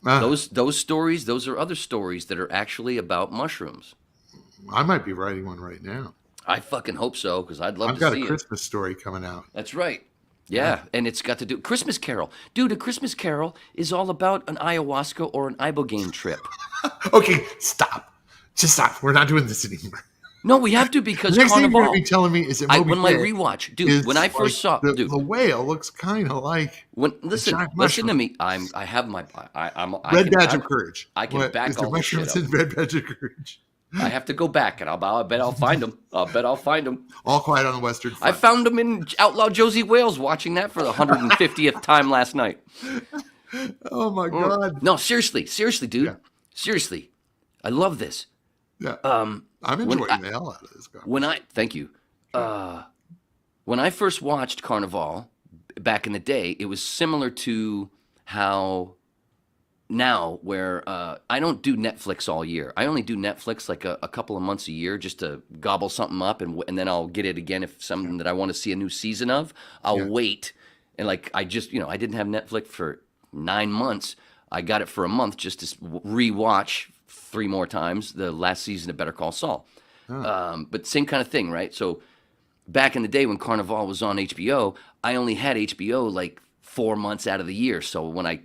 Those stories, those are other stories that are actually about mushrooms. I might be writing one right now. I fucking hope so, because I'd love to see it. I've got a Christmas story coming out. That's right. Yeah, and it's got to do Christmas Carol. Dude, a Christmas Carol is all about an ayahuasca or an ibogaine trip. Okay, stop. Just stop. We're not doing this anymore. No, we have to, because the next thing you're going to Carnivale. be telling me is that Moby When my Dick rewatch, dude, when I first saw, the whale looks kind of like listen to me. I have my Red Badge of Courage. I can back all this shit up. Red Badge of Courage. I have to go back, and I bet I'll find them. All Quiet on the Western Front. I found them in Outlaw Josie Wales, watching that for the 150th time last night. Oh my God! No, seriously, dude. Yeah. Seriously, I love this. Yeah. I'm enjoying the hell out of this guy. Thank you. When I first watched Carnivale back in the day, it was similar to how now, where I don't do Netflix all year. I only do Netflix like a couple of months a year, just to gobble something up, and then I'll get it again if something that I want to see a new season of. I'll wait, and like I didn't have Netflix for 9 months. I got it for a month just to rewatch 3 more times the last season of Better Call Saul. But same kind of thing, right? So back in the day when Carnivale was on HBO, I only had HBO like 4 months out of the year. So when a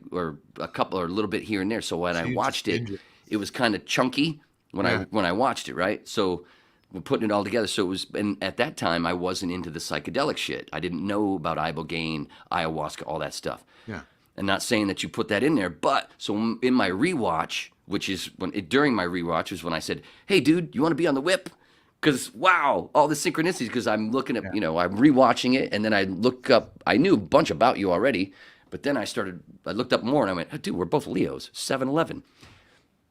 little bit here and there. So when I watched it, it was kind of chunky when I watched it, right? So we're putting it all together. So it was, and at that time I wasn't into the psychedelic shit. I didn't know about ibogaine, ayahuasca, all that stuff. Yeah. And not saying that you put that in there, but so in my rewatch, during my rewatch was when I said, "Hey, dude, you want to be on the whip?" Because wow, all the synchronicities. Because I'm looking at, I'm rewatching it, and then I look up. I knew a bunch about you already, but then I looked up more, and I went, oh, "Dude, we're both Leos." 7/11.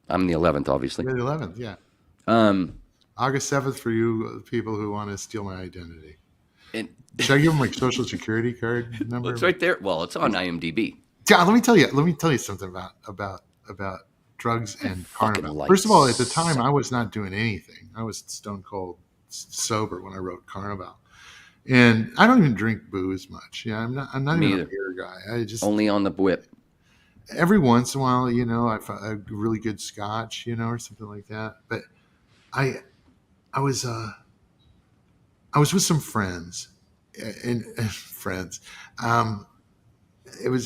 I'm the 11th, obviously. You're the 11th, yeah. August 7th for you people who want to steal my identity. And should I give them my social security card number? It's right there. Well, it's on IMDb. Yeah, let me tell you something about drugs and Carnivale. First of all, at the time, I was not doing anything. I was stone cold sober when I wrote Carnivale. And I don't even drink booze much. Yeah, I'm not Me even a either. beer guy. I just Only on the whip. every once in a while, I find a really good scotch, or something like that. But I I was I was with some friends and friends. Um, a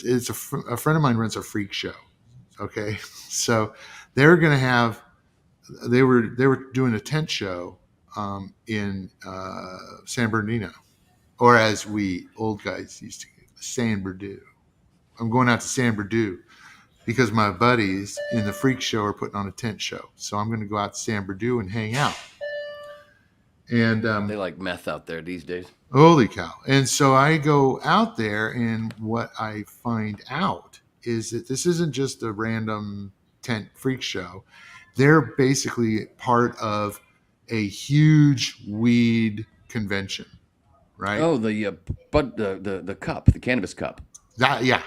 friend of mine runs a freak show. Okay, so they're gonna have they were doing a tent show in San Bernardino, or as we old guys used to, San Berdue. I'm going out to San Berdue because my buddies in the freak show are putting on a tent show. So I'm going to go out to San Berdue and hang out. And They like meth out there these days. holy cow. And so I go out there, and what I find out is that this isn't just a random tent freak show. They're basically part of a huge weed convention, right? Oh, the cup, the cannabis cup. Yeah.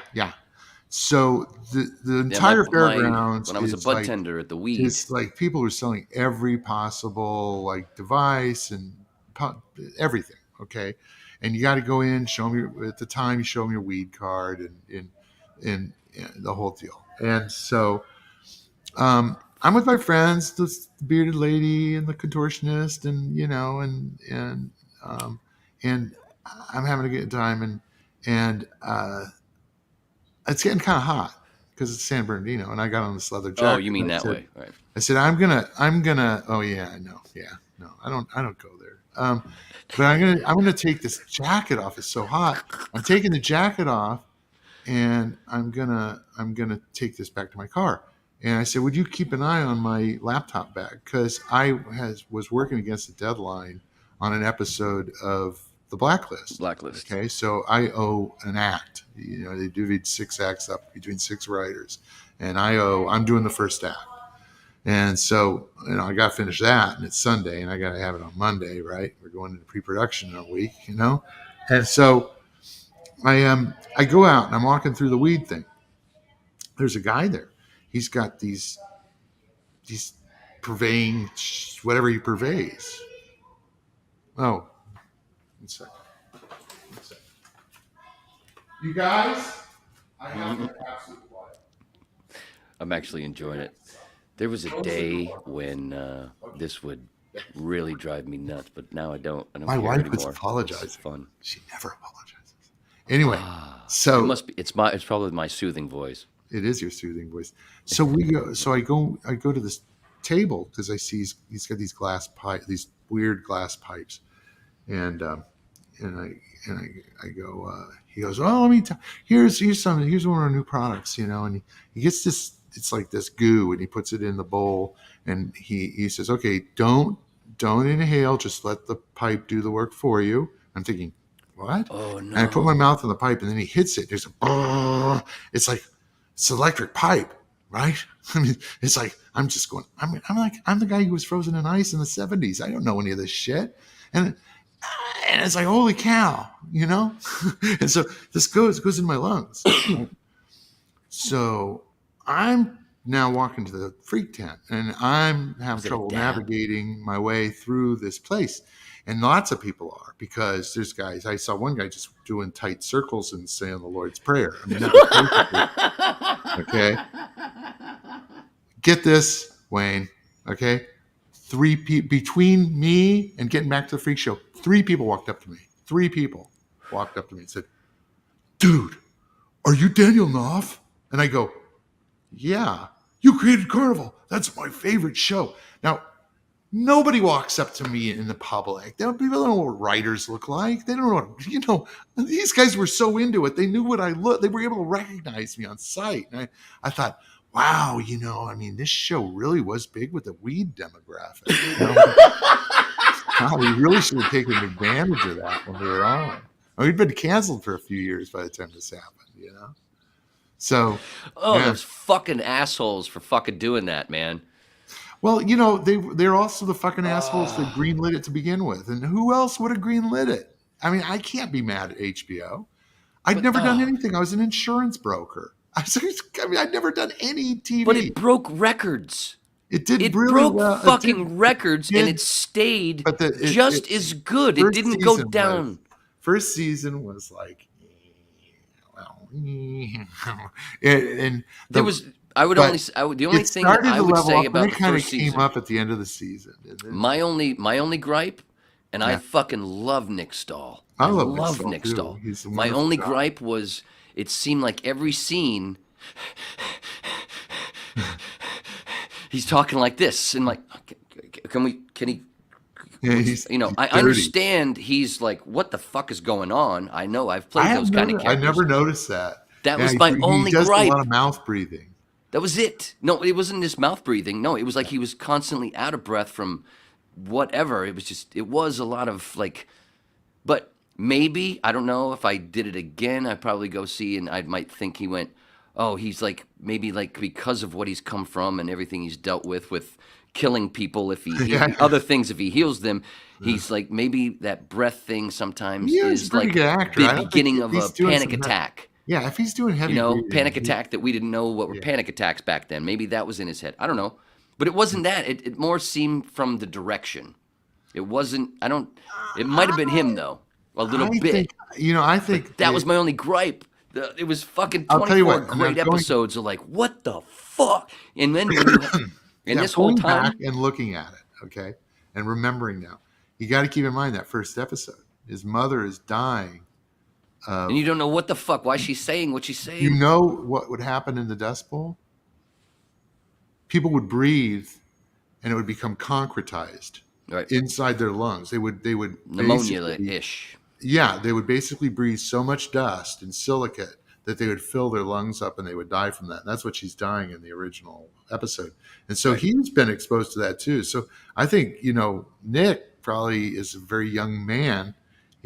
So the Yeah, entire fairgrounds when I was a is bud like, tender at the weed. it's like people are selling every possible like device and everything. Okay, and you got to go in, show me at the time. You show them your weed card and the whole deal. And so I'm with my friends, this bearded lady and the contortionist, and and I'm having a good time, and it's getting kind of hot because it's San Bernardino, and I got on this leather jacket. Oh, you mean and I that said- way, right? I said, I'm gonna. Oh yeah, I know. Yeah, no, I don't go there. But I'm gonna take this jacket off. It's so hot. I'm taking the jacket off, and I'm gonna take this back to my car. And I said, would you keep an eye on my laptop bag, because I was working against a deadline on an episode of The Blacklist. Blacklist. Okay, so I owe an act. They divvied 6 acts up between 6 writers, and I'm doing the first act. And so, I got to finish that, and it's Sunday, and I got to have it on Monday, right? We're going into pre-production in a week, And so I go out, and I'm walking through the weed thing. There's a guy there. He's got these purveying, whatever he purveys. Oh, one second. You guys, I have the absolute quiet. I'm actually enjoying it. There was a day when this would really drive me nuts, but now I don't. I don't My care wife anymore. was apologizing. It's fun. She never apologizes. Anyway, It so must be. It's probably my soothing voice. it is your soothing voice. So we go. So I go to this table because I see he's got these glass pipe, these weird glass pipes, and I go. He goes, oh, let me. Here's something. Here's one of our new products, and he gets this. It's like this goo, and he puts it in the bowl, and he says, okay, don't inhale, just let the pipe do the work for you. I'm thinking, what? Oh no! And I put my mouth on the pipe, and then he hits it. There's a, it's like it's an electric pipe, right? I mean, it's like I'm just going. I'm the guy who was frozen in ice in the 70s. I don't know any of this shit, and it's like, holy cow, and so this goes in my lungs. So I'm now walking to the freak tent, and I'm having Was it a trouble dab? navigating my way through this place. And lots of people are, because there's guys. I saw one guy just doing tight circles and saying the Lord's Prayer. I mean, that was okay. Get this, Wayne. Okay, 3 people between me and getting back to the freak show. 3 people walked up to me. 3 people walked up to me and said, "Dude, are you Daniel Knauf?" And I go, "Yeah, you created Carnivale. That's my favorite show." Now, nobody walks up to me in the public. People don't know what writers look like. They don't know what, these guys were so into it. They knew what I looked. They were able to recognize me on sight. And I thought, wow, this show really was big with the weed demographic. Wow, we really should have taken advantage of that when we were on. We'd been canceled for a few years by the time this happened, So, Oh, yeah. those fucking assholes for fucking doing that, man. Well, they're also the fucking assholes that greenlit it to begin with. And who else would have greenlit it? I mean, I can't be mad at HBO. I'd never done anything. I was an insurance broker. I'd never done any TV. But it broke records. It did It really broke well. fucking records, did, and it stayed but just as good. It first didn't go season down. First season was like, well, and There was. I would but only. The only it thing that started I to would level say up, and about it the kind of first came season, up at the end of the season. my only gripe, and I Yeah. fucking love Nick Stahl. I love Nick Nick Stahl, Stahl. too. He's a My wonderful only guy. gripe was it seemed like every scene he's talking like this, and like, can he? Yeah, he's I dirty. understand he's like, what the fuck is going on? I know I've played those kind of I characters. never noticed that. That Yeah, was my only He does gripe. a lot of mouth breathing. That was it. No, it wasn't his mouth breathing. No, it was like he was constantly out of breath from whatever. It was a lot of like, but maybe, I don't know, if I did it again, I'd probably go see and I might think he went, oh, he's like, maybe like because of what he's come from and everything he's dealt with killing people, if he other things, if he heals them, he's like, maybe that breath thing sometimes Yeah, he's a is pretty like good actor. I the don't think beginning of a he's doing panic some- attack. Yeah, if he's doing heavy breathing, Panic attack that we didn't know what were panic attacks back then. Maybe that was in his head. I don't know. But it wasn't that. It more seemed from the direction. It wasn't, it might have been him though, a little bit. I think That was my only gripe. It was fucking I'll tell you 24 what, great now going- episodes of like, what the fuck? And then when you, and this whole going time, back and looking at it, okay, and remembering now, you got to keep in mind that first episode. His mother is dying. and you don't know what the fuck, why she's saying what she's saying. You know what would happen in the Dust Bowl? People would breathe, and it would become concretized Right. inside their lungs. They would basically- Pneumonia-ish. Yeah, they would basically breathe so much dust and silicate that they would fill their lungs up and they would die from that. And that's what she's dying in the original episode. And so he's been exposed to that too. So I think, Nick probably is a very young man.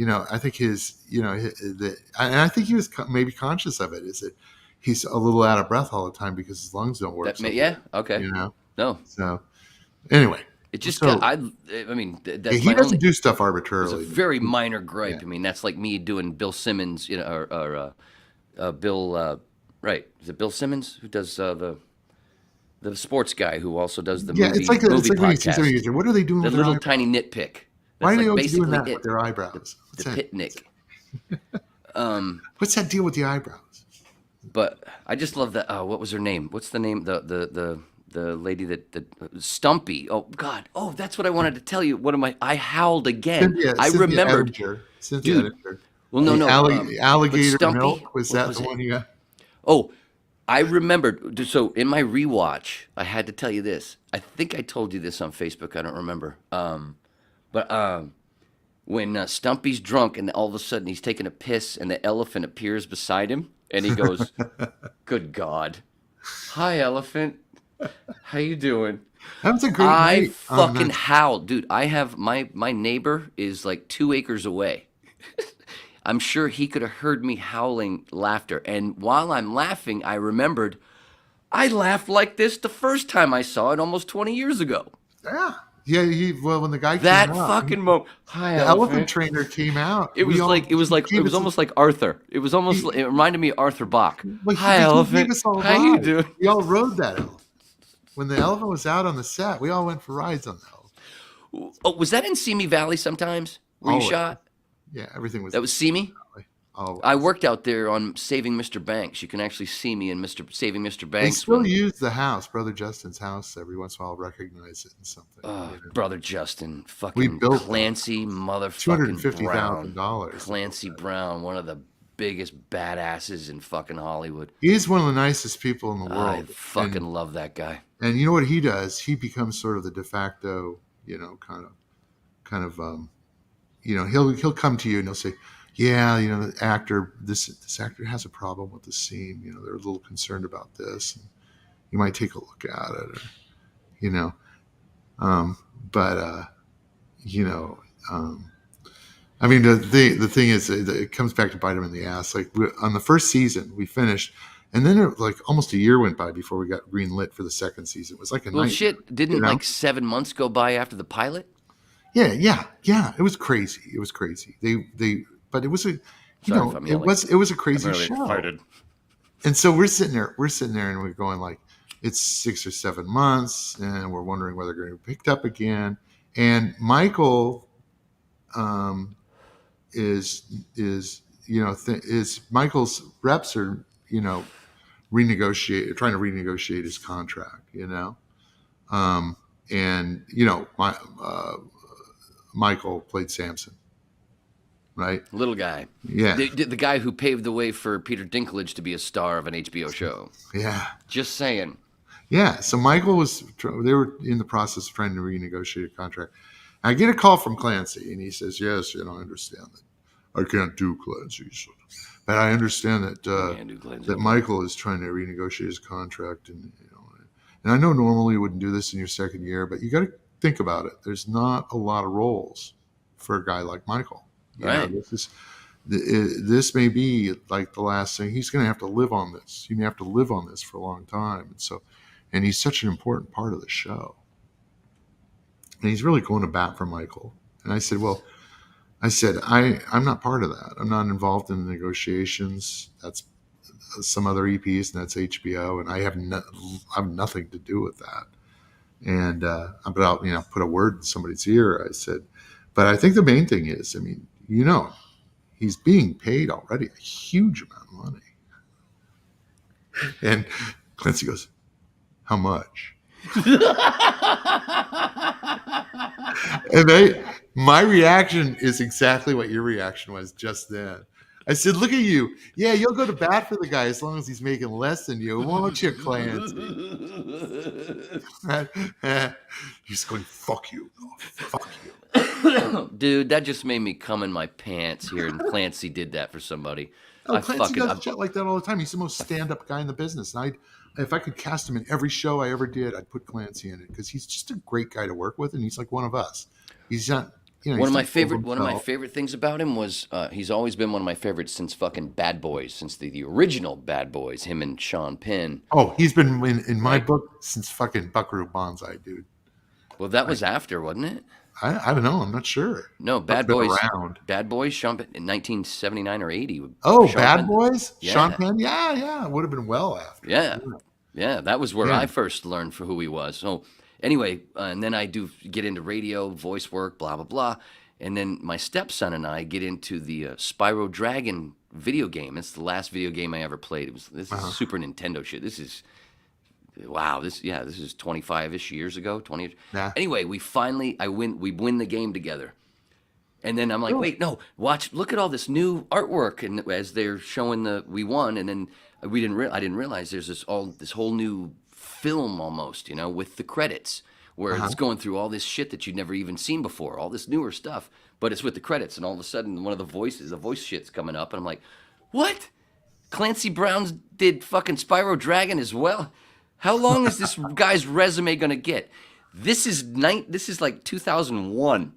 I think and I think he was maybe conscious of it, is that he's a little out of breath all the time because his lungs don't work. Yeah, okay. No. So anyway. It just So- got, I mean, that's He my doesn't only, do stuff it's a arbitrarily. very minor gripe. Yeah. I mean, that's like me doing Bill Simmons, or Bill, right? Is it Bill Simmons who does the sports guy who also does the movie, it's like movie when you see podcast? somebody, you say, what are they doing The with their little eyebrows? tiny nitpick. Why are That's they like always doing basically that with their eyebrows? The What's that? pitnik. What's that deal with the eyebrows? But I just love that. What was her name? What's the name? The lady that Stumpy. Oh God. Oh, that's what I wanted to tell you. I howled again. I Cynthia remembered. Edinger. Cynthia Dude. Edinger. Well, no, The no. alligator but Stumpy, milk. Was what that was the it? one you got? Oh, I remembered. So in my rewatch, I had to tell you this. I think I told you this on Facebook. I don't remember. But when Stumpy's drunk and all of a sudden he's taking a piss and the elephant appears beside him and he goes, "Good God, hi elephant, how you doing?" That was a great I night. fucking howled, dude. I have my neighbor is like 2 acres away. I'm sure he could have heard me howling laughter. And while I'm laughing, I remembered I laughed like this the first time I saw it almost 20 years ago. Yeah. When the guy That came out, fucking moment. Hi, the elephant trainer came out. It was almost like Arthur. It reminded me of Arthur Bach. Hi, elephant. How you doing? We all rode that elephant. When the elephant was out on the set, we all went for rides on the elephant. Oh, was that in Simi Valley sometimes? Where you Always. shot? Yeah, everything was. That was Simi? Oh, I worked out there on Saving Mr. Banks. You can actually see me in Saving Mr. They Banks. still use the house, Brother Justin's house. Every once in a while, I'll recognize it in something. Brother Justin, We fucking built Clancy, motherfucking Brown. $250,000. Clancy Brown, one of the biggest badasses in fucking Hollywood. He's one of the nicest people in the world. I fucking love that guy. And you know what he does? He becomes sort of the de facto, he'll come to you and he'll say, yeah, the actor, this actor has a problem with the scene. They're a little concerned about this. And you might take a look at it, I mean, the thing is, it comes back to bite him in the ass. Like on the first season, we finished, and then almost a year went by before we got green lit for the second season. It was like a Well, night. shit, didn't like 7 months go by after the pilot? Yeah. It was crazy. But it was a, Sorry if I'm yelling. it was a crazy I'm really show. excited. And so we're sitting there and we're going like, it's 6 or 7 months and we're wondering whether they're going to be picked up again. And Michael, is Michael's reps are, trying to renegotiate his contract, and Michael played Samson, right? Little guy. Yeah. The guy who paved the way for Peter Dinklage to be a star of an HBO show. Yeah. Just saying. Yeah. So Michael they were in the process of trying to renegotiate a contract. I get a call from Clancy, and he says, "Yes, I understand that I can't do Clancy, but I understand that that Michael is trying to renegotiate his contract, and and I know normally you wouldn't do this in your second year, but you got to think about it. There's not a lot of roles for a guy like Michael. Right. This may be like the last thing. He's going to have to live on this. You may have to live on this for a long time, and he's such an important part of the show. And he's really going to bat for Michael." And I said, "Well." I'm not part of that. I'm not involved in the negotiations. That's some other EPs, and that's HBO, and I have nothing to do with that. And but I'll put a word in somebody's ear. I said, but I think the main thing is, he's being paid already a huge amount of money. And Clancy goes, "How much?" And my reaction is exactly what your reaction was just then. I said, "Look at you. Yeah, you'll go to bat for the guy as long as he's making less than you, won't you, Clancy?" He's going, "Fuck you. Oh, fuck you." Dude, that just made me come in my pants here, and Clancy did that for somebody. Clancy does shit like that all the time. He's the most stand-up guy in the business. And if I could cast him in every show I ever did, I'd put Clancy in it because he's just a great guy to work with, and he's like one of us. He's not. One of my favorite things about him was he's always been one of my favorites since fucking Bad Boys, since the original Bad Boys. Him and Sean Penn. Oh, he's been in my book since fucking Buckaroo Banzai, dude. Well, that was after, wasn't it? I don't know. I'm not sure. No, Bad Boys. Bad Boys, Sean Penn, in 1979 or 80. Oh, Sean Bad Penn. Boys? Yeah. Sean Penn? Yeah. It would have been well after. Yeah. That was where I first learned for who he was. So anyway, and then I do get into radio, voice work, blah, blah, blah. And then my stepson and I get into the Spyro Dragon video game. It's the last video game I ever played. This is Super Nintendo shit. This is... Wow, this is 25-ish years ago, 20. Yeah. Anyway, we win the game together. And then I'm like, wait, no, look at all this new artwork. And as they're showing we won, and then I didn't realize there's this whole new film almost, with the credits where it's going through all this shit that you'd never even seen before, all this newer stuff, but it's with the credits. And all of a sudden, one of the voice shit's coming up, and I'm like, what? Clancy Brown did fucking Spyro Dragon as well? How long is this guy's resume gonna get? This is like 2001,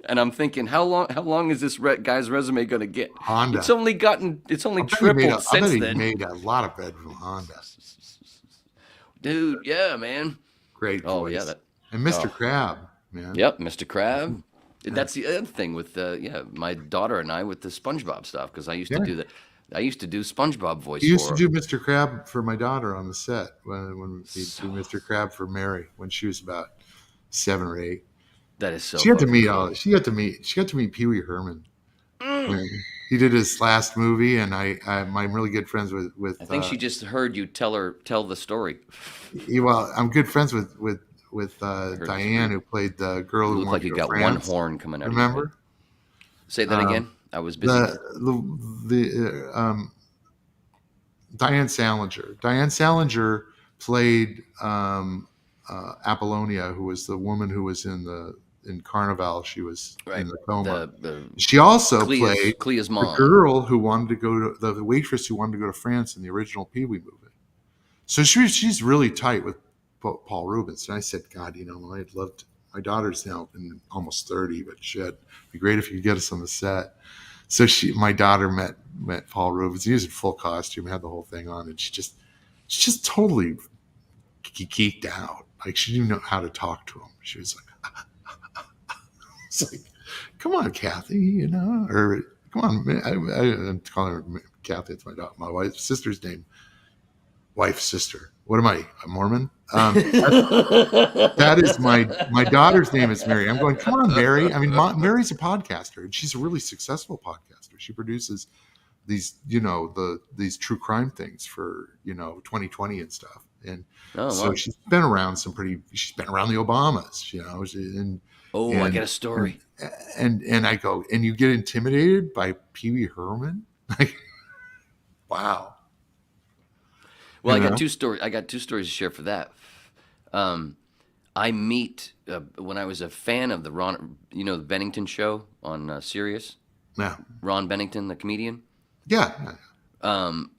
and I'm thinking, how long is this guy's resume gonna get? Honda. It's only tripled since then. He made a lot of bed from Honda. Dude, yeah, man. Great voice. Oh yeah, and Mr. Crab, man. Yep, Mr. Crab. That's the other thing with my daughter and I with the SpongeBob stuff, because I used to do that. I used to do SpongeBob voice. You used to do Mr. Crab for my daughter on the set when he'd do Mr. Crab for Mary when she was about 7 or 8. That is so. She got to meet Pee Wee Herman. He did his last movie, and I'm really good friends with. I think she just heard you tell the story. Well, I'm good friends with Diane, who played the girl who looked like you got France. one horn coming out. Remember? Say that again. I was busy. Diane Salinger. Diane Salinger played Apollonia, who was the woman who was in Carnivale. She was in the coma. She also played Clea's mom. The girl who wanted to go to the waitress who wanted to go to France in the original Pee Wee movie. So she's really tight with Paul Rubens. And I said, God, I'd love to. My daughter's now almost 30, but it'd be great if you could get us on the set. So my daughter met Paul Rubens. He was in full costume, had the whole thing on, and she just totally geeked out. Like, she didn't know how to talk to him. She was like, it's like, come on, Kathy, or come on. I'm calling her Kathy. It's my wife's sister's name. wife's sister. What am I, a Mormon? That is my daughter's name is Mary. I'm going, come on, Mary. I mean, Mary's a podcaster, and she's a really successful podcaster. She produces these, these true crime things for, 2020 and stuff. And so she's been around she's been around the Obamas, I get a story. And I go, and you get intimidated by Pee Wee Herman? Like, wow. Well, I got two stories. I got two stories to share for that. I meet when I was a fan of the the Bennington show on Sirius. Yeah. Ron Bennington, the comedian. Yeah.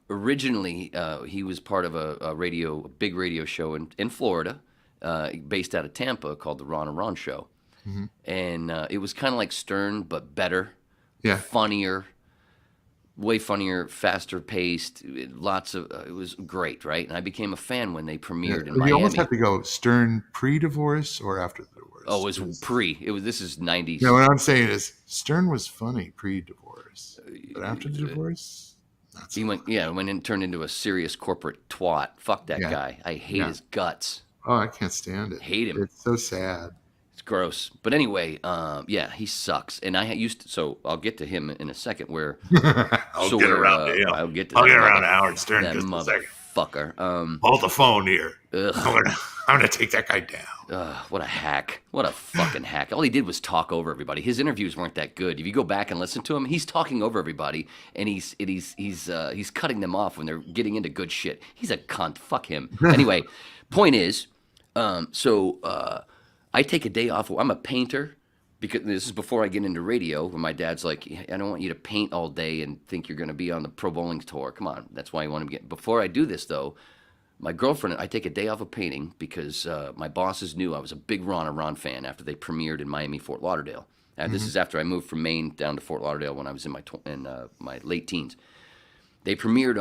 Originally, he was part of a big radio show in Florida, based out of Tampa, called the Ron and Ron Show. Mm-hmm. And it was kind of like Stern, but better, funnier, way funnier, faster paced. It was great, right? And I became a fan when they premiered in Miami. You almost have to go Stern pre-divorce or after the divorce. Oh, it was pre. This is 90s. No, what I'm saying is Stern was funny pre-divorce, but after the divorce, not so went and turned into a serious corporate twat. Fuck that guy. I hate his guts. Oh, I can't stand it. Hate him. It's so sad. It's gross. But anyway, he sucks. And I used to, so I'll get to him in a second where I'll get around to him. I'll get to Howard Stern that just a second. Motherfucker. Hold the phone here. I'm gonna take that guy down. What a hack. What a fucking hack. All he did was talk over everybody. His interviews weren't that good. If you go back and listen to him, he's talking over everybody, and he's cutting them off when they're getting into good shit. He's a cunt. Fuck him. Anyway, point is, I take a day off. I'm a painter, because this is before I get into radio, when my dad's like, I don't want you to paint all day and think you're going to be on the pro bowling tour. Come on. That's why you want to get. Before I do this, though, my girlfriend, I take a day off of painting because my bosses knew I was a big Ron and Ron fan after they premiered in Miami, Fort Lauderdale. This is after I moved from Maine down to Fort Lauderdale when I was in my late teens. They premiered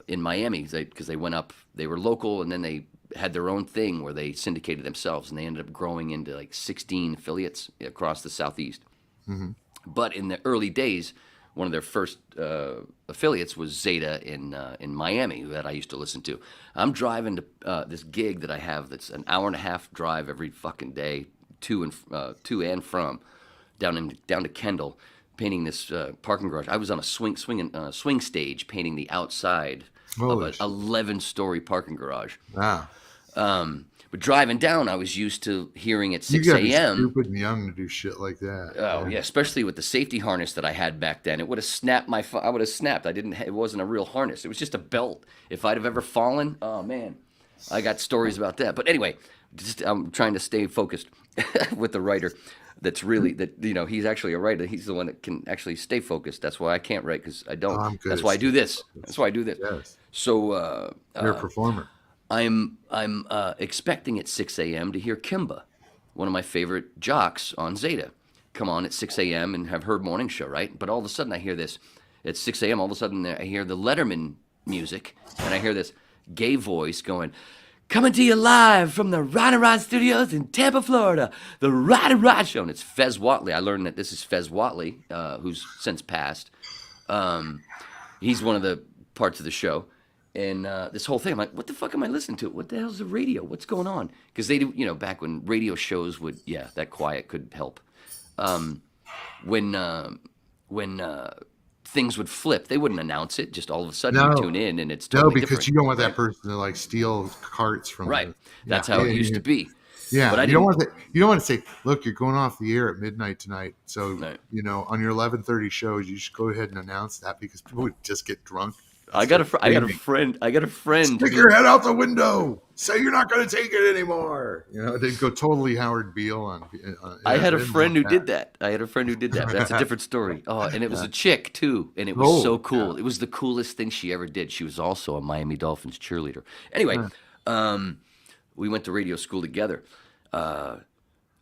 in Miami because they went up. They were local, and then they had their own thing where they syndicated themselves, and they ended up growing into like 16 affiliates across the Southeast. Mm-hmm. But in the early days, one of their first affiliates was Zeta in Miami that I used to listen to. I'm driving to this gig that I have that's an hour and a half drive every fucking day to and from down to Kendall, painting this parking garage. I was on a swing stage painting the outside of an 11-story parking garage. Wow. But driving down, I was used to hearing at 6 a.m. You gotta be stupid and young to do shit like that. Oh yeah, especially with the safety harness that I had back then. It would have snapped I would have snapped. It wasn't a real harness. It was just a belt. If I'd have ever fallen, oh man, I got stories about that. But anyway, I'm trying to stay focused with the writer. He's actually a writer. He's the one that can actually stay focused. That's why I can't write, because I don't. I'm good. That's why I do this. That's why I do this. Yes. So you're a performer. I'm expecting at 6 a.m. to hear Kimba, one of my favorite jocks on Zeta, come on at 6 a.m. and have her morning show, right? But all of a sudden I hear this at 6 a.m. All of a sudden I hear the Letterman music, and I hear this gay voice going, "Coming to you live from the Ride and Ride Studios in Tampa, Florida, the Ride and Ride Show." And it's Fez Whatley. I learned that this is Fez Whatley, who's since passed. He's one of the parts of the show. And this whole thing, I'm like, what the fuck am I listening to? What the hell's the radio? What's going on? Because they do, back when radio shows would, that quiet could help. When things would flip, they wouldn't announce it. Just all of a sudden you tune in and it's totally different. No, because you don't want that person to like steal carts from. Right. That's how it used to be. Yeah, but you don't want to say, look, you're going off the air at midnight tonight. So, on your 11:30 shows, you should go ahead and announce that, because people would just get drunk. I got a friend. Stick your head out the window. Say you're not going to take it anymore. They'd go totally Howard Beale on. I had a friend who did that. But that's a different story. Oh, and it was a chick too, and it was so cool. Yeah. It was the coolest thing she ever did. She was also a Miami Dolphins cheerleader. Anyway, we went to radio school together.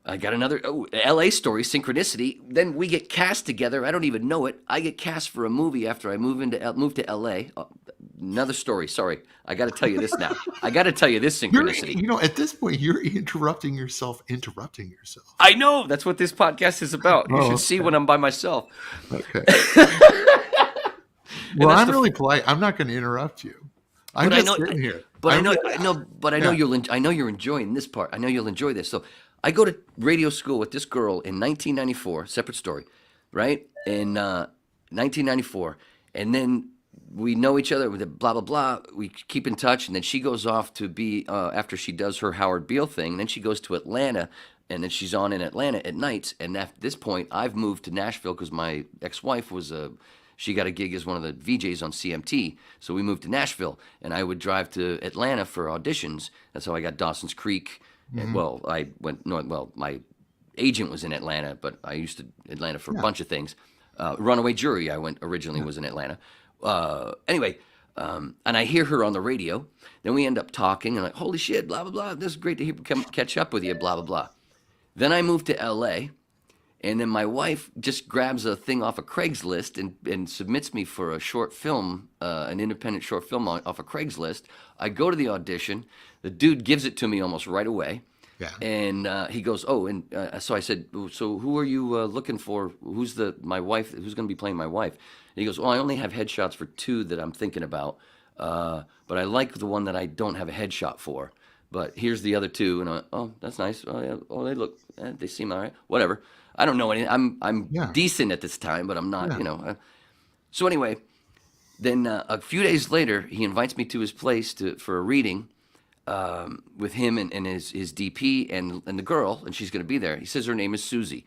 I got another LA story, synchronicity. Then we get cast together. I don't even know it. I get cast for a movie after I moved to LA. Another story. Sorry, I got to tell you this now. I got to tell you this synchronicity. At this point, you're interrupting yourself. I know. That's what this podcast is about. You should see when I'm by myself. Okay. Well, I'm really polite. I'm not going to interrupt you. I'm But I just know, sitting here. but I I'm know, really- I know, but I know I know you're enjoying this part. I know you'll enjoy this. So I go to radio school with this girl in 1994. Separate story, right? In 1994, and then we know each other with a blah blah blah. We keep in touch, and then she goes off to be after she does her Howard Beale thing. And then she goes to Atlanta, and then she's on in Atlanta at nights. And at this point, I've moved to Nashville because my ex-wife was she got a gig as one of the VJs on CMT. So we moved to Nashville, and I would drive to Atlanta for auditions. That's how I got Dawson's Creek. And, well, I went north. Well, my agent was in Atlanta, but I used to Atlanta for a bunch of things. Runaway Jury, I went originally was in Atlanta. Anyway, and I hear her on the radio. Then we end up talking, and like, holy shit, blah blah blah. This is great to catch up with you, blah blah blah. Then I moved to L.A., and then my wife just grabs a thing off of Craigslist and submits me for a short film, an independent short film off of Craigslist. I go to the audition. The dude gives it to me almost right away. Yeah. And he goes, oh, and so I said, so who are you looking for? Who's my wife? Who's going to be playing my wife? And he goes, well, I only have headshots for 2 that I'm thinking about, but I like the one that I don't have a headshot for. But here's the other 2, and I went, oh, that's nice. Oh, yeah. Oh, they look, they seem all right. Whatever. I don't know anything. I'm decent at this time, but I'm not, you know. So anyway, then a few days later, he invites me to his place for a reading with him and his DP and the girl, and she's going to be there. He says her name is Susie.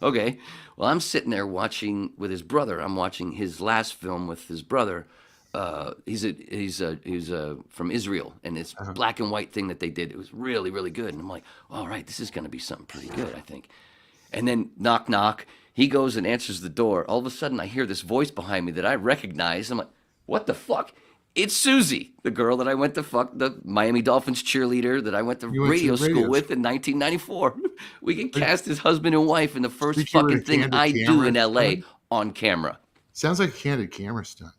Okay. Well, I'm sitting there watching with his brother. I'm watching his last film with his brother. He's from Israel, and it's black and white thing that they did. It was really, really good. And I'm like, all right, this is going to be something pretty good, I think. And then knock, knock. He goes and answers the door. All of a sudden, I hear this voice behind me that I recognize. I'm like, what the fuck? It's Susie, the girl that I went to the Miami Dolphins cheerleader that I went to radio school with in 1994. We get cast as husband and wife in the first fucking thing I do in L.A. on camera. Sounds like a candid camera stunt.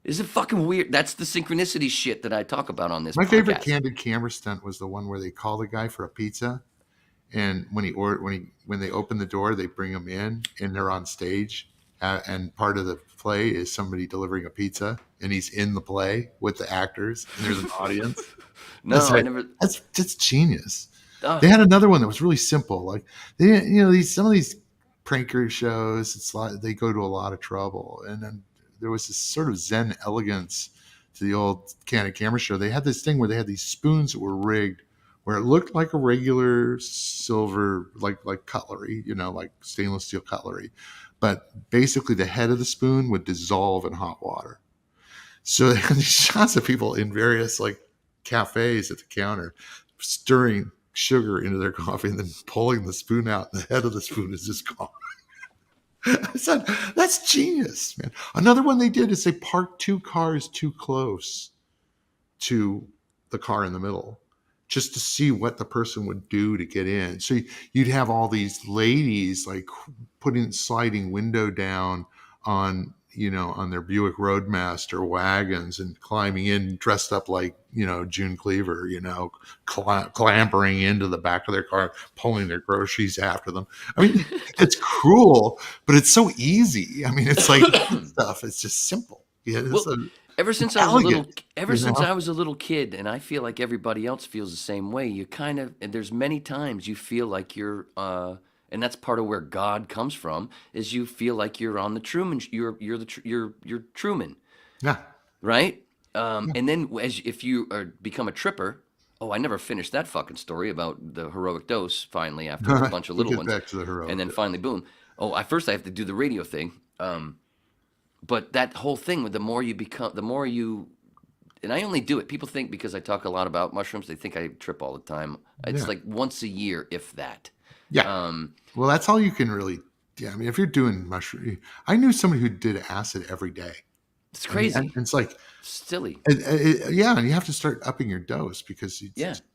Is it fucking weird? That's the synchronicity shit that I talk about on this My podcast. favorite candid camera stunt was the one where they call the guy for a pizza, and when they open the door, they bring him in, and they're on stage, and part of the play is somebody delivering a pizza, and he's in the play with the actors, and there's an audience. That's genius. Oh. They had another one that was really simple, like some of these pranker shows. It's like they go to a lot of trouble, and then there was this sort of Zen elegance to the old Candid Camera show. They had this thing where they had these spoons that were rigged, where it looked like a regular silver, like cutlery, like stainless steel cutlery, but basically the head of the spoon would dissolve in hot water. So they had these shots of people in various like cafes at the counter stirring sugar into their coffee and then pulling the spoon out, and the head of the spoon is just gone. I said, that's genius, man. Another one they did is they parked 2 cars too close to the car in the middle, just to see what the person would do to get in. So you'd have all these ladies like sliding window down on their Buick Roadmaster wagons and climbing in dressed up like, June Cleaver, clambering into the back of their car, pulling their groceries after them. I mean, it's cruel, but it's so easy. I mean, it's like stuff. It's just simple. Yeah. Ever since I was a little kid, and I feel like everybody else feels the same way, you kind of, and there's many times you feel like you're, and that's part of where God comes from, is you feel like you're on the Truman, you're Truman. Yeah. Right? And then if you become a tripper, I never finished that fucking story about the heroic dose finally after a bunch of little ones. Back to the heroic and then dose. finally, boom. First I have to do the radio thing. But that whole thing with the more you, and I only do it. People think because I talk a lot about mushrooms, they think I trip all the time. It's like once a year, if that. Yeah. Well, that's all you can really. Yeah. I mean, if you're doing mushroom, I knew somebody who did acid every day. It's crazy. And it's like silly. And you have to start upping your dose because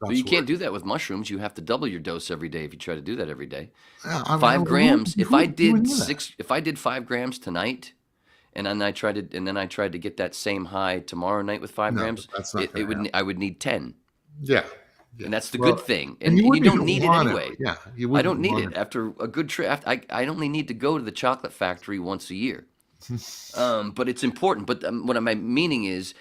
but you can't do that with mushrooms. You have to double your dose every day if you try to do that every day. Yeah, 5 grams. If I did 5 grams tonight. And then I tried to get that same high tomorrow night with 5 grams. That's not I would need 10. Yeah. And that's the good thing. And you don't need it anyway. Yeah. I don't need it after a good trip. I only need to go to the chocolate factory once a year. But it's important. But what my meaning is,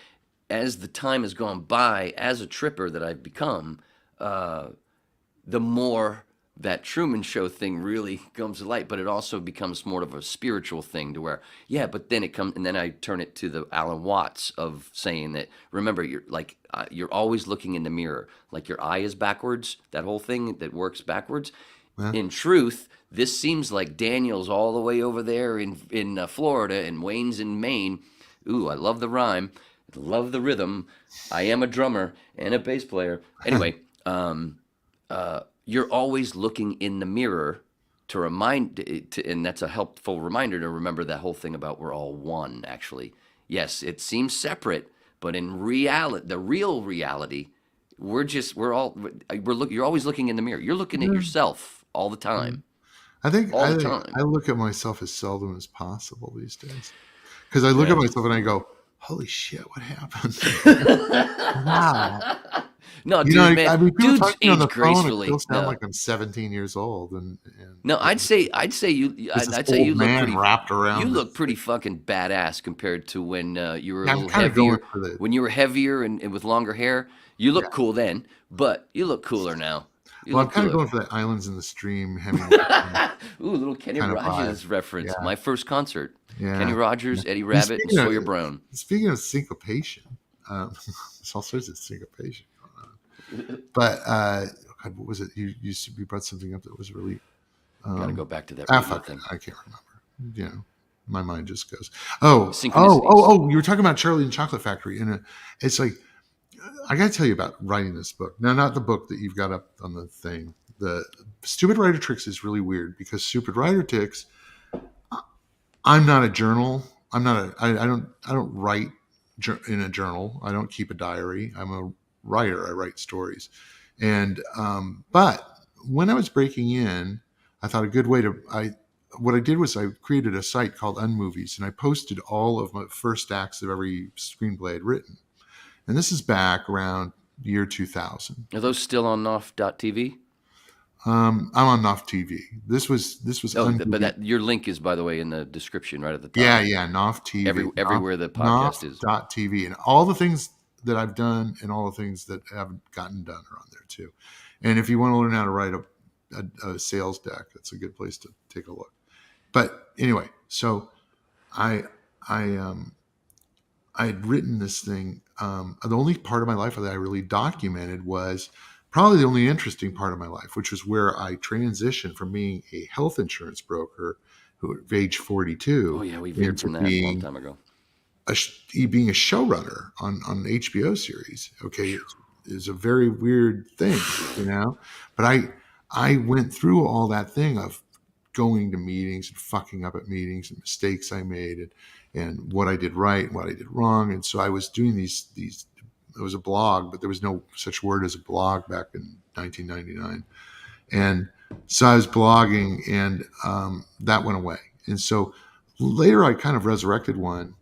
as the time has gone by, as a tripper that I've become, the more that Truman Show thing really comes to light, but it also becomes more of a spiritual thing to where, yeah, but then it comes, and then I turn it to the Alan Watts of saying that, remember, you're always looking in the mirror, like your eye is backwards, that whole thing that works backwards. Yeah. In truth, this seems like Daniel's all the way over there in Florida and Wayne's in Maine. Ooh, I love the rhyme. Love the rhythm. I am a drummer and a bass player. Anyway, you're always looking in the mirror to remind, and that's a helpful reminder to remember that whole thing about we're all one, actually. Yes, it seems separate, but in reality, the real reality, you're always looking in the mirror. You're looking at yourself all the time. I think All the time. I look at myself as seldom as possible these days, because I look at myself and I go, "Holy shit, what happened?" Wow. No, You dude, know, man, I mean, people dudes talking on age the phone, it gracefully. still sound No. like I'm 17 years old, and No, I'd say you this I'd say you old look man pretty wrapped around. you this look pretty thing. fucking badass compared to when you were a Yeah, I'm little kind of going heavier. for the. When you were heavier and with longer hair, you look Yeah. cool then, but you look cooler now. You Well, I'm look kind of cooler. going for that Islands in the Stream, Hemingway Ooh, little Kenny kind of Rogers vibe. reference. Yeah, My first concert. yeah. Kenny Rogers, Eddie And Rabbit, and Sawyer Brown. speaking of syncopation, there's all sorts of syncopation going on. But God, what was it? You brought something up that was really. Gotta go back to that radio Fuck it, thing. I can't remember. You know, my mind just goes. Oh. Synchronicities. You were talking about Charlie and the Chocolate Factory, and it's like I got to tell you about writing this book. Now, not the book that you've got up on the thing. The Stupid Writer Tricks is really weird because Stupid Writer Tricks. I'm not a journal. I'm not a. I don't write in a journal. I don't keep a diary. I'm a writer. I write stories, and but when I was breaking in, I thought a good way to. What I did was I created a site called Unmovies, and I posted all of my first acts of every screenplay I'd written. And this is back around year 2000. Are those still on Nof.tv? I'm on Knopf TV. This was Oh, Unmovies. but your link is, by the way, in the description right at the top. Yeah, Knopf TV. Everywhere the podcast is. Knopf.tv. And all the things that I've done and all the things that haven't gotten done are on there too. And if you want to learn how to write a sales deck, that's a good place to take a look. But anyway, so I had written this thing. The only part of my life that I really documented was probably the only interesting part of my life, which was where I transitioned from being a health insurance broker who at age 42. Oh yeah, we veered from that a long time ago. Being a showrunner on an HBO series. Okay, is a very weird thing, you know. But I went through all that thing of going to meetings and fucking up at meetings and mistakes I made and what I did right and what I did wrong. And so I was doing these. It was a blog, but there was no such word as a blog back in 1999. And so I was blogging, and that went away. And so later, I kind of resurrected one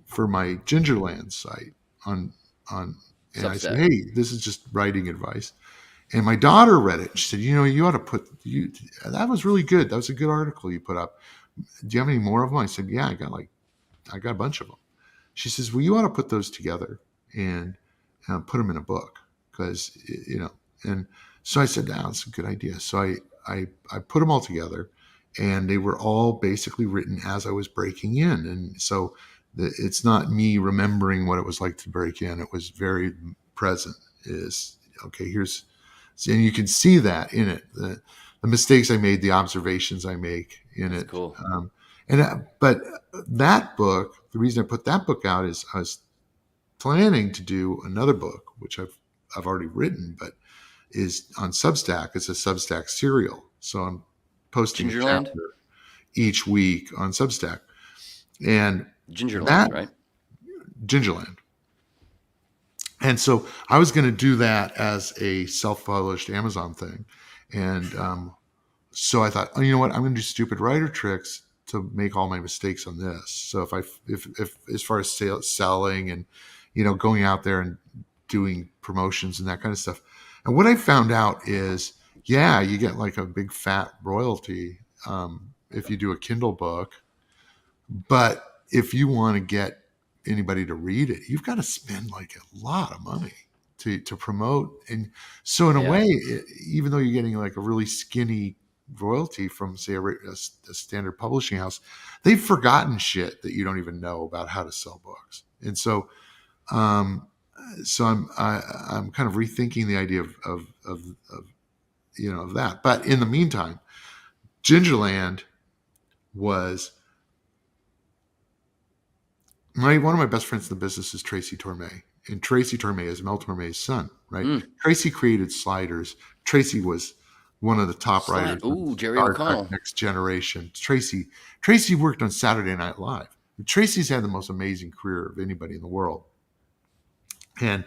for my Gingerland site on and Substack. I said, "Hey, this is just writing advice." And my daughter read it. She said, "You ought to that was really good. That was a good article you put up. Do you have any more of them?" I said, "Yeah, I got a bunch of them." She says, "Well, you ought to put those together and put them in a book because, you know." And so I said, "That's a good idea." So I put them all together, and they were all basically written as I was breaking in. And so it's not me remembering what it was like to break in. It was very present. And you can see that in it, the mistakes I made, the observations I make in That's it. cool. But that book, the reason I put that book out is I was planning to do another book, which I've already written, but is on Substack. It's a Substack serial. So I'm posting a Gingerland? chapter each week on Substack. And Gingerland, right? Gingerland. And so I was going to do that as a self-published Amazon thing. And so I thought, oh, you know what? I'm going to do Stupid Writer Tricks to make all my mistakes on this. So if as far as selling and, you know, going out there and doing promotions and that kind of stuff. And what I found out is, yeah, you get like a big fat royalty if you do a Kindle book. But if you want to get anybody to read it, you've got to spend like a lot of money to promote. And so in a way, even though you're getting like a really skinny royalty from, say, a standard publishing house, they've forgotten shit that you don't even know about how to sell books. And so, I'm kind of rethinking the idea of that. But in the meantime, Gingerland was one of my best friends in the business is Tracy Torme. And Tracy Torme is Mel Torme's son, right? Tracy created Sliders. Tracy was one of the top writers. Ooh, Jerry Star O'Connell. Trek Next Generation. Tracy worked on Saturday Night Live. Tracy's had the most amazing career of anybody in the world. And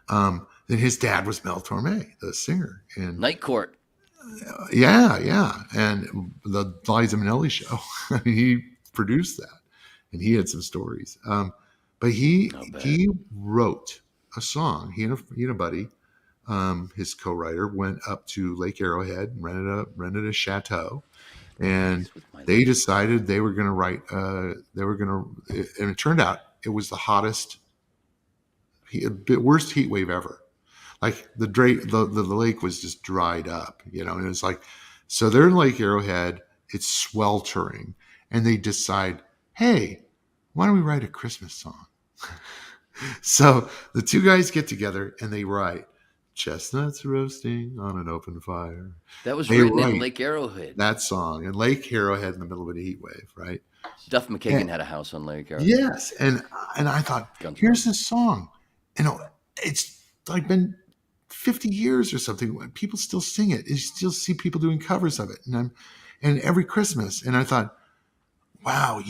then his dad was Mel Torme, the singer. And Night Court. yeah. And the Liza Minnelli show. I mean, he produced that. And he had some stories. But he wrote a song. He and a buddy, his co-writer, went up to Lake Arrowhead and rented a chateau. And they decided they were going to write, and it turned out it was the hottest, worst heat wave ever. Like the lake was just dried up, and it was like, so they're in Lake Arrowhead, it's sweltering, and they decide, hey, why don't we write a Christmas song? So the two guys get together and they write chestnuts roasting on an open fire. That was written in Lake Arrowhead. That song in Lake Arrowhead in the middle of a heat wave, right? Duff McKagan had a house on Lake Arrowhead. Yes, and I thought, here's this song. It's like been 50 years or something. People still sing it. You still see people doing covers of it, and every Christmas. And I thought, wow,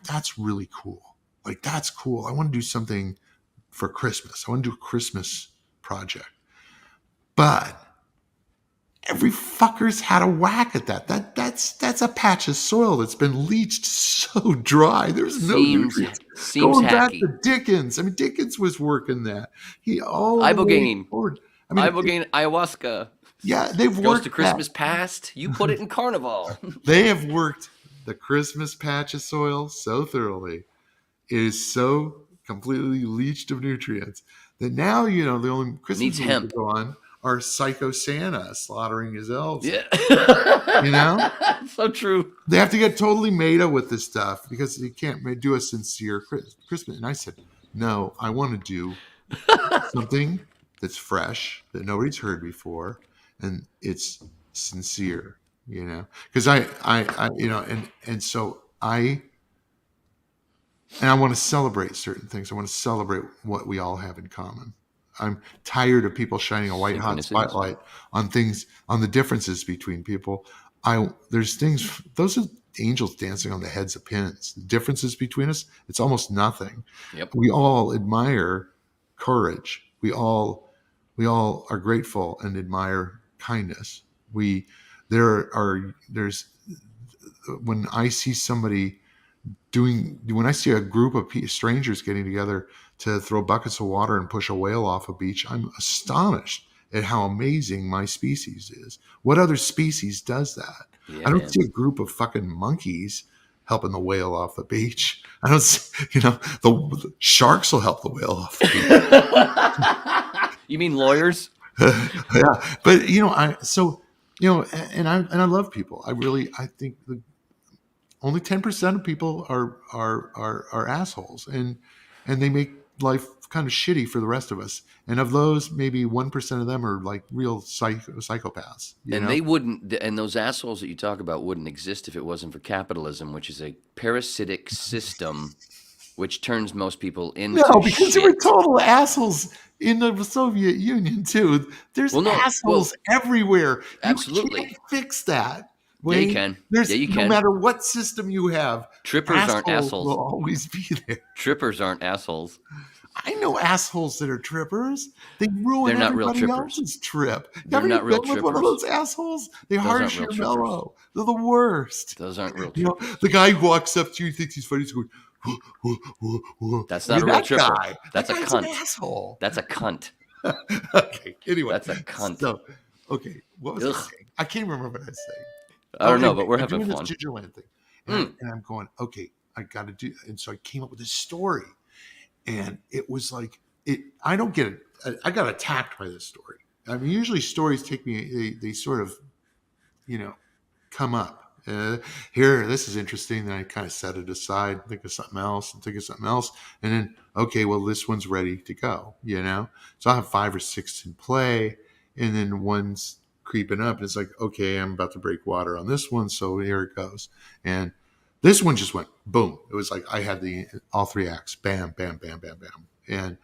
that's really cool. Like, that's cool. I want to do something for Christmas. I want to do a Christmas project. But every fucker's had a whack at that. That's a patch of soil that's been leached so dry. There's no nutrients. Seems going hacky. back to Dickens. I mean, Dickens was working that. Ibogaine. Ibogaine, ayahuasca. Yeah, they've worked. Goes to Christmas past. You put it in Carnivale. They have worked the Christmas patch of soil so thoroughly. It is so completely leached of nutrients that now, the only Christmas Needs hemp. go on are Psycho Santa slaughtering his elves. Yeah. So true. They have to get totally meta with this stuff because you can't do a sincere Christmas. And I said, no, I want to do something that's fresh, that nobody's heard before, and it's sincere, because I want to celebrate certain things. I want to celebrate what we all have in common. I'm tired of people shining a white hot spotlight on things, on the differences between people. There's things, those are angels dancing on the heads of pins. The differences between us, it's almost nothing. Yep. We all admire courage. We all are grateful and admire kindness. There's when I see somebody when I see a group of strangers getting together to throw buckets of water and push a whale off a beach, I'm astonished at how amazing my species is. What other species does that? Yeah, I don't see a group of fucking monkeys helping the whale off the beach. I don't see, the sharks will help the whale off the beach. You mean lawyers? Yeah, but I love people. I think only 10% of people are assholes, and they make life kind of shitty for the rest of us. And of those, maybe 1% of them are like real psychopaths. They wouldn't, and those assholes that you talk about wouldn't exist if it wasn't for capitalism, which is a parasitic system which turns most people into because they were total assholes in the Soviet Union too. There's assholes everywhere. Absolutely. You can't fix that. Yeah, you can. No matter what system you have, trippers aren't assholes. Will always be there. Trippers aren't assholes. I know assholes that are trippers. They ruin everybody else's trip. They're not real trippers. One of those assholes. They harsh your mellow. They're the worst. Those aren't real trippers. The guy who walks up to you thinks he's funny. He's going, that's not a real tripper. That's a cunt. An asshole. That's a cunt. Okay. Anyway, that's a cunt. So, okay. What was I saying? I can't remember what I was saying. I don't know, but we're having fun. This Gingerland thing, and I'm going, okay, I got to do. And so I came up with this story, and it was like it. I don't get it. I got attacked by this story. I mean, usually stories take me. They sort of, come up. Here, this is interesting. Then I kind of set it aside, think of something else, and think of something else, and then okay, well, this one's ready to go. So I have 5 or 6 in play, and then one's creeping up, and it's like, okay, I'm about to break water on this one, so here it goes. And this one just went boom. It was like I had all 3 acts, bam, bam, bam, bam, bam,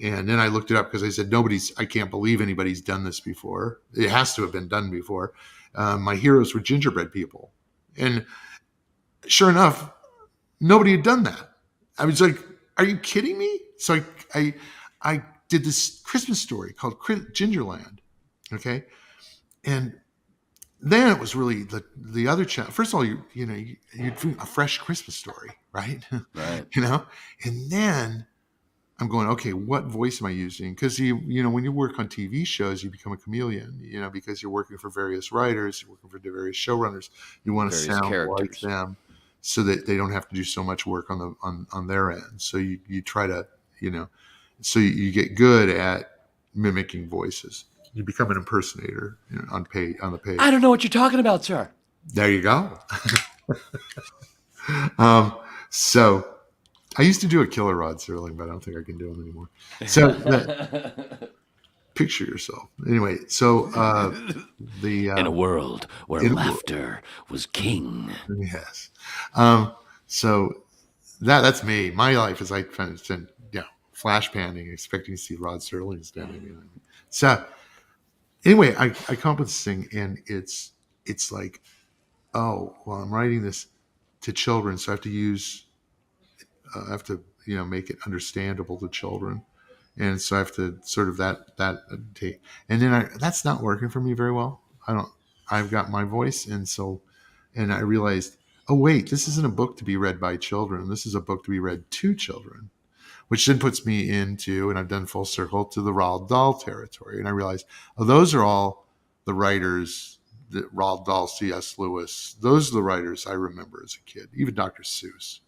and then I looked it up because I said I can't believe anybody's done this before. It has to have been done before. My heroes were gingerbread people. And sure enough, nobody had done that. I was like, are you kidding me? So I did this Christmas story called Gingerland. Okay. And then it was really the other challenge. First of all, you do a fresh Christmas story, right? Right. And then I'm going, okay, what voice am I using? Because when you work on TV shows, you become a chameleon, because you're working for various writers, you're working for various showrunners. You want to Various sound characters. like them, so that they don't have to do so much work on their end. So you try to, so you get good at mimicking voices. You become an impersonator on the page. I don't know what you're talking about, sir. There you go. So I used to do a killer Rod Serling, but I don't think I can do them anymore. So picture yourself. Anyway, so in a world where laughter was king. Yes. So that's me. My life is like flash panning, expecting to see Rod Serling standing behind me. So anyway, I come up with this thing, and it's like, oh, well, I'm writing this to children, so I have to make it understandable to children, and so I have to sort of that take, and then that's not working for me very well. I've got my voice, and I realized, oh wait, this isn't a book to be read by children. This is a book to be read to children, which then puts me into, and I've done full circle, to the Roald Dahl territory. And I realized, oh, those are all the writers, Roald Dahl, C.S. Lewis. Those are the writers I remember as a kid, even Dr. Seuss,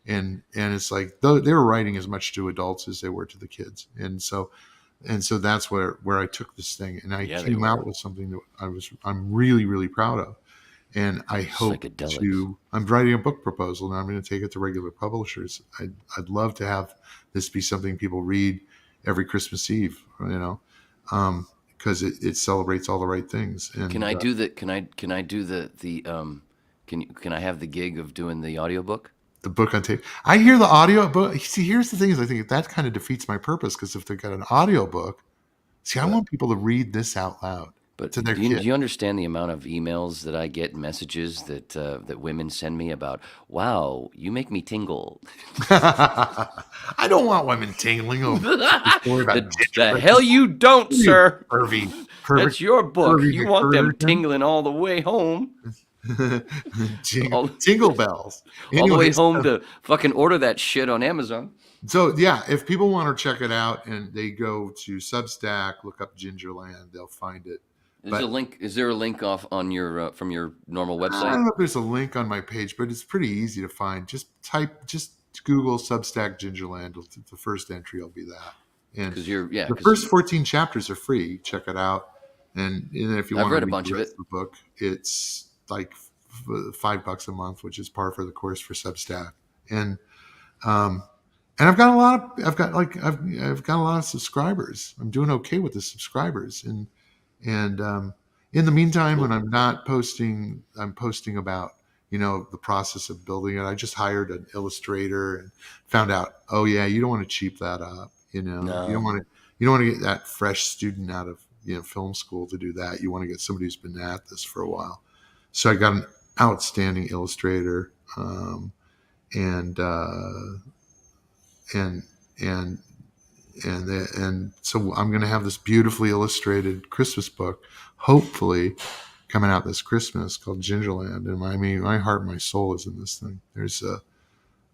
and it's like they were writing as much to adults as they were to the kids. And so that's where I took this thing, and I came out with something that I'm really, really proud of. And I hope I'm writing a book proposal, and I'm going to take it to regular publishers. I'd love to have this be something people read every Christmas Eve, because it celebrates all the right things. And Can I do the? Can I do the? Can I have the gig of doing the audiobook? The book on tape. I hear the audio book. See, here's the thing: is I think that kind of defeats my purpose, because if they've got an audio book, I want people to read this out loud. But to their do kid. you understand the amount of emails that I get, messages that women send me about, wow, you make me tingle? I don't want women tingling over the hell you don't, sir. Pervy. That's your book. Pervy You want them McPherson. tingling all the way home. Jingle bells. All the way Anyways, home to fucking order that shit on Amazon. So yeah, if people want to check it out and they go to Substack, look up Gingerland, they'll find it. Is there a link off on your from your normal I don't website? know if there's a link on my page, but it's pretty easy to find. Just Google Substack Gingerland. The first entry will be that. And the first 14 chapters are free. Check it out. And if you want I've read to a bunch of it. The book, it's like $5 a month, which is par for the course for Substack. And I've got a lot of subscribers. I'm doing okay with the subscribers. And in the meantime, when I'm not posting, I'm posting about, the process of building it. I just hired an illustrator and found out, oh yeah, you don't want to cheap that up. No. You don't want to get that fresh student out of, film school to do that. You want to get somebody who's been at this for a while. So I got an outstanding illustrator, and so I'm going to have this beautifully illustrated Christmas book, hopefully coming out this Christmas, called Gingerland. And my heart and my soul is in this thing.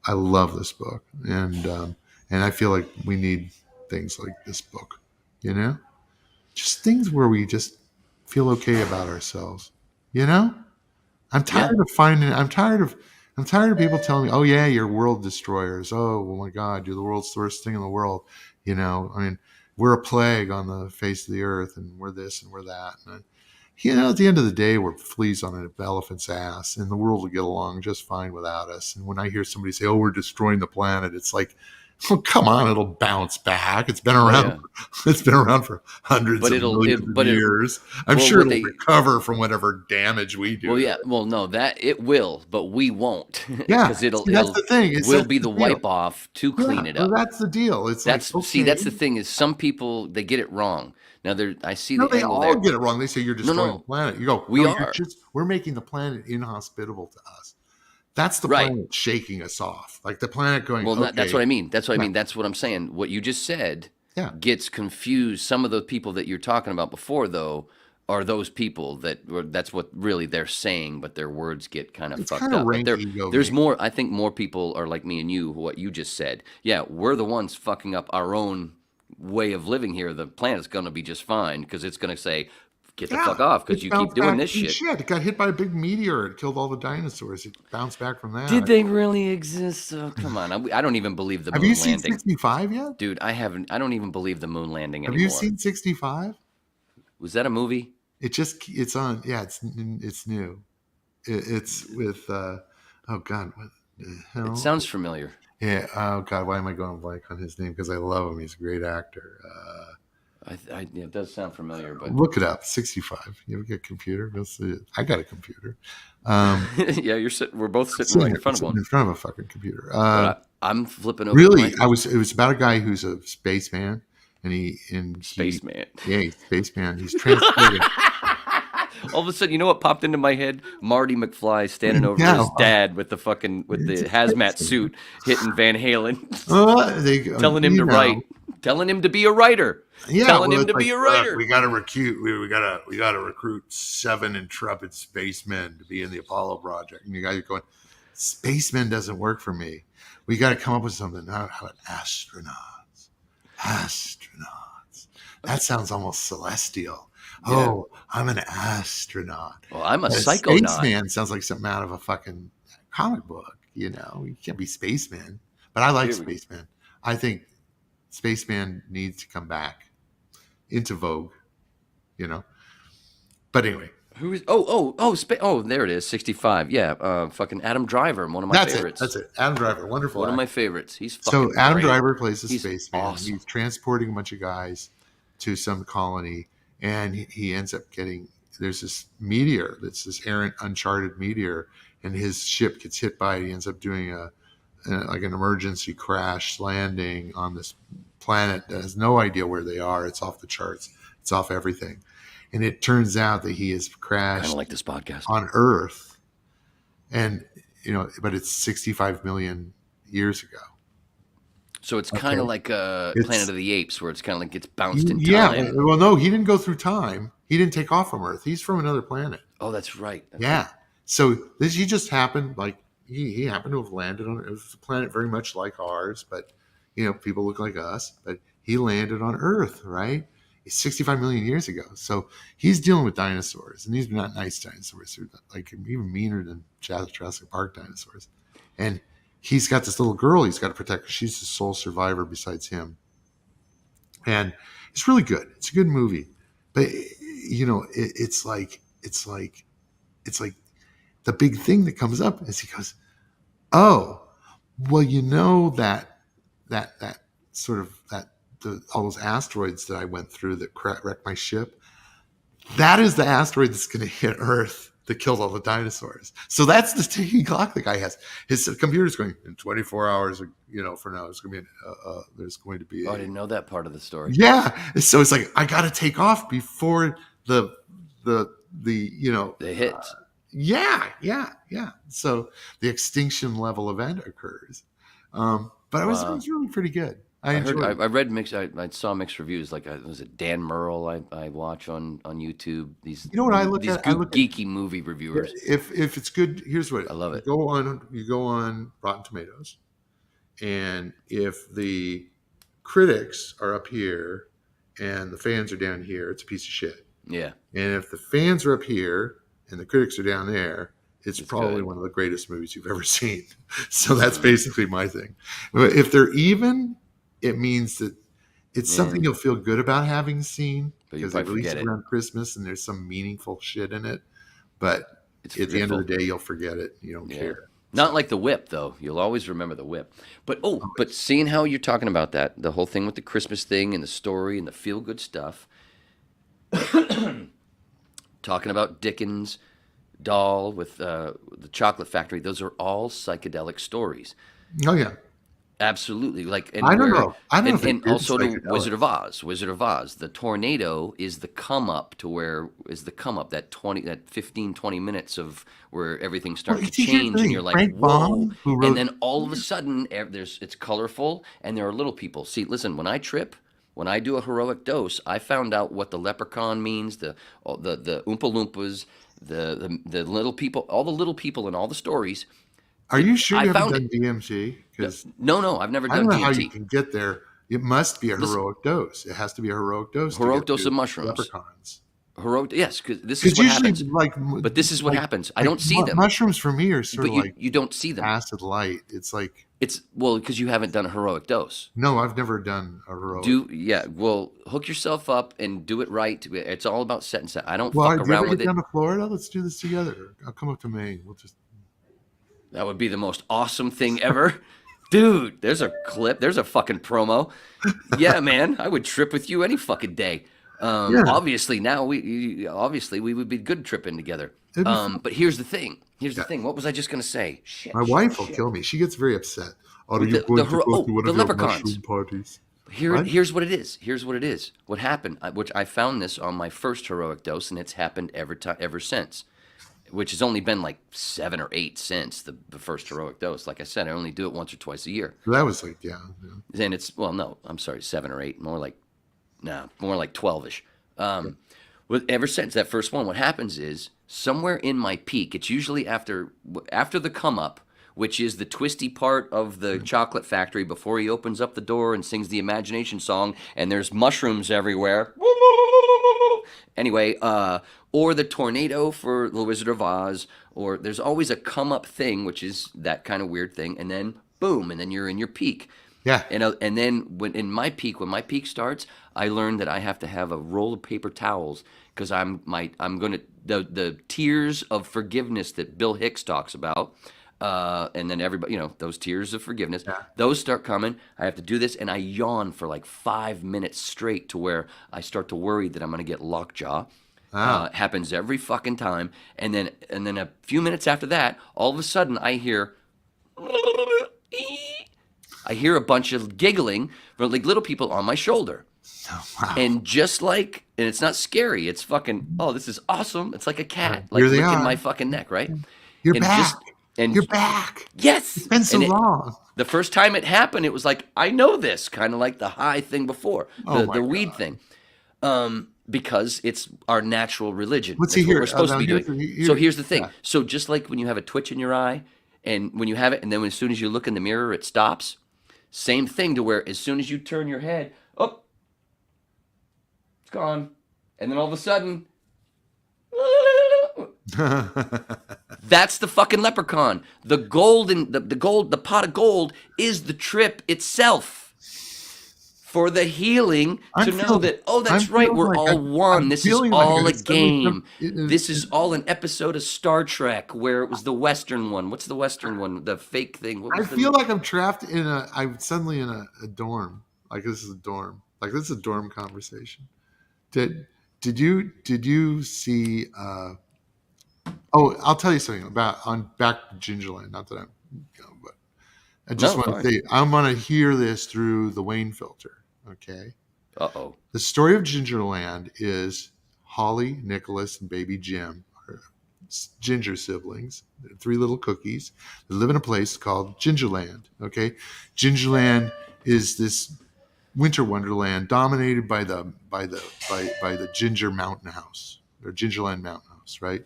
I love this book, and I feel like we need things like this book, just things where we just feel okay about ourselves, I'm tired of I'm tired of people telling me, "Oh yeah, you're world destroyers. Oh my God, you're the world's worst thing in the world." You know, I mean, we're a plague on the face of the earth, and we're this and we're that. And at the end of the day, we're fleas on an elephant's ass, and the world will get along just fine without us. And when I hear somebody say, "Oh, we're destroying the planet," it's like, oh, come on, it'll bounce back. It's been around. yeah. It's been around for hundreds But of millions of years. I'm well, sure what it'll they recover from whatever damage we do. well, yeah, well, no, that it will, but we won't, Yeah, because see, that's the thing. will be the deal. wipe off to clean it well, up. that's the deal. It's like, See, that's the okay. thing is some people they get it wrong. Now I see No, the they angle all there. get it wrong. They say you're destroying no. the planet. You go, We no, are. we're making the planet inhospitable to us. That's the Right. planet shaking us off. Like the planet going, Well, okay. that's what I mean. That's what I Yeah. mean. That's what I'm saying. What you just said Yeah. gets confused. Some of the people that you're talking about before, though, are those people that's what really they're saying, but their words get kind of It's fucked kind of up. But rank ego. there's more. I think more people are like me and you. What you just said. Yeah, we're the ones fucking up our own way of living here. The planet's gonna be just fine because it's gonna say, "Get the fuck off," because It you keep bounced doing back this from shit. It got hit by a big meteor. It killed all the dinosaurs. It bounced back from that. Did they really exist? Oh, come on. I don't even believe the Have moon you seen landing. 65 yet? Dude, I haven't. I don't even believe the moon landing Have anymore. you seen 65? Was that a movie? It's on. Yeah, it's new. It's with oh God, what the hell? It sounds familiar. Yeah. Oh God, why am I going blank on his name? Because I love him. He's a great actor. It does sound familiar, but Look it up. 65. You ever get a computer? Go see it. I got a computer. yeah, you're sitting. We're both sitting right in front of Sitting one. in front of a fucking computer. But I'm flipping over. Really, it was about a guy who's a spaceman, Spaceman. Yeah, he's spaceman. He's transported. All of a sudden, you know what popped into my head? Marty McFly standing over Yeah. his dad with the hazmat suit, hitting Van Halen, telling him to write, telling him to be a writer, telling him it's to be a like, writer. We got to recruit. We got to recruit 7 intrepid spacemen to be in the Apollo project. And you guys are going, spacemen doesn't work for me. We got to come up with something. How about astronauts? Astronauts. That sounds almost celestial. Yeah. Oh, I'm an astronaut. Well, I'm a Spaceman psychonaut. sounds like something out of a fucking comic book. You can't be spaceman. But I like spaceman. I think spaceman needs to come back into vogue. But anyway, Who is? There it is. 65. Yeah, fucking Adam Driver, one of my favorites. That's it. Adam Driver, wonderful. One of actor. my favorites. He's fucking So Adam great. Driver plays a He's spaceman. awesome. He's transporting a bunch of guys to some colony, and he ends up getting. There's this meteor that's this errant, uncharted meteor, and his ship gets hit by it. He ends up doing like an emergency crash landing on this planet that has no idea where they are. It's off the charts. It's off everything, and it turns out that he has crashed Kind of like this podcast. on Earth, and but it's 65 million years ago. So it's kind of like Planet of the Apes, where it's kind of like gets bounced in time. Yeah, well, no, he didn't go through time. He didn't take off from Earth. He's from another planet. Oh, that's right. Yeah. So he just happened, like he happened to have landed on. It was a planet very much like ours, but people look like us. But he landed on Earth, right? It's 65 million years ago. So he's dealing with dinosaurs, and these are not nice dinosaurs. They're like even meaner than Jurassic Park dinosaurs. And he's got this little girl he's got to protect. She's the sole survivor besides him. And it's really good. It's a good movie. But it's like the big thing that comes up is he goes, "Oh, well, that sort of all those asteroids that I went through that wrecked my ship. That is the asteroid that's going to hit Earth that killed all the dinosaurs. So that's the ticking clock the guy has. His computer's going in 24 hours. For now, it's going to be there's going to be. I didn't know that part of the story. Yeah, so it's like I got to take off before the hits. Yeah. So the extinction level event occurs. But it was really pretty good. I read mixed. I saw mixed reviews. Like was it Dan Merle? I watch on YouTube. These what I look at? Geeky movie reviewers. If it's good, here's what I love it. You go on Rotten Tomatoes, and if the critics are up here and the fans are down here, it's a piece of shit. Yeah. And if the fans are up here and the critics are down there, it's It's probably good. one of the greatest movies you've ever seen. So that's basically my thing. If they're even, it means that it's something you'll feel good about having seen But you because they probably release forget it it. around Christmas and there's some meaningful shit in it. But It's at the end of the forgetful. day, you'll forget it. You don't Yeah. care. Not So, like the whip though. You'll always remember the whip. But seeing how you're talking about that, the whole thing with the Christmas thing and the story and the feel good stuff, talking about Dickens' doll with the chocolate factory, those are all psychedelic stories. oh yeah. Absolutely, like I and don't where know. I don't know if and it is also to psychedelic. Wizard of Oz. The tornado is the come up to where is the come up that 15-20 minutes of where everything Well, starts to see, here's the change and thing. you're like, Frank whoa, Baum, who and wrote, then all of a sudden it's colorful and there are little people. See, listen, when I trip. When I do a heroic dose, I found out what the leprechaun means, the Oompa Loompas, the little people, all the little people in all the stories. are you sure I you haven't found done it. DMT? Because No, I've never I don't done know how you DMT. can get there. It must be a Listen, heroic dose. It has to be a heroic dose to heroic get dose to of mushrooms. leprechauns. Heroic, yes, because this is Because what usually, happens. But this is what happens. I don't see them, mushrooms for me are sort but of you like you don't see them. acid light. It's like, It's well because you haven't done a heroic dose. no, I've never done a heroic. Well, hook yourself up and do it right. It's all about set and set. I don't Well, fuck do you ever around with get it. down to Florida? Let's do this together. I'll come up to Maine. We'll just. That would be the most awesome thing ever. Dude, there's a clip. There's a fucking promo. Yeah, man, I would trip with you any fucking day. Yeah, Obviously now we would be good tripping together. it'd be fun. But here's the thing. Here's the Yeah. thing. What was I just gonna say? My wife will kill me. She gets very upset. Are you going to go to one The of your leprechauns. mushroom parties? Here's What? what it is. Here's what it is. What happened? Which I found this on my first heroic dose, and it's happened ever since. Which has only been like 7 or 8 since the first heroic dose. Like I said, I only do it once or twice a year. That was like, yeah. And it's no, I'm sorry, 7 or 8, more like 12ish. Ever since that first one, what happens is somewhere in my peak, it's usually after the come up, which is the twisty part of the chocolate factory before he opens up the door and sings the imagination song, and there's mushrooms everywhere. Anyway, or the tornado for the Wizard of Oz, or there's always a come up thing, which is that kind of weird thing, and then boom, and then you're in your peak. Yeah. And then when my peak starts, I learned that I have to have a roll of paper towels because I'm gonna the tears of forgiveness that Bill Hicks talks about. And then everybody, those tears of forgiveness, those start coming. I have to do this, and I yawn for like 5 minutes straight to where I start to worry that I'm going to get lockjaw. It happens every fucking time. And then a few minutes after that, all of a sudden I hear a bunch of giggling from like little people on my shoulder. And and it's not scary. It's fucking, oh, this is awesome. It's like a cat, like Here they licking are. my fucking neck, right? You're And back. You're back. Yes. It's been so long. The first time it happened, it was like, I know this, kind of like the high thing before, the weed thing. Because it's our natural religion. Let's That's see what here. we're supposed to be doing. So here's the thing. Yeah. So just like when you have a twitch in your eye, and when you have it, and then as soon as you look in the mirror, it stops. Same thing to where as soon as you turn your head, oh, it's gone. And then all of a sudden, that's the fucking leprechaun. The pot of gold is the trip itself. For the healing to know that, oh, that's right, we're all one. This is all a game. This is all an episode of Star Trek where it was the Western one. What's the Western one? The fake thing. I feel like I'm trapped I'm suddenly in a dorm. Like this is a dorm. Like this is a dorm conversation. Did you see? I'll tell you something back to Gingerland. Not that but I just want to say I'm going to hear this through the Wayne filter. Okay. Uh-oh. The story of Gingerland is Holly, Nicholas, and baby Jim are ginger siblings. They're 3 little cookies. They live in a place called Gingerland. Okay. Gingerland is this winter wonderland dominated by the Ginger Mountain House or Gingerland Mountain House, right?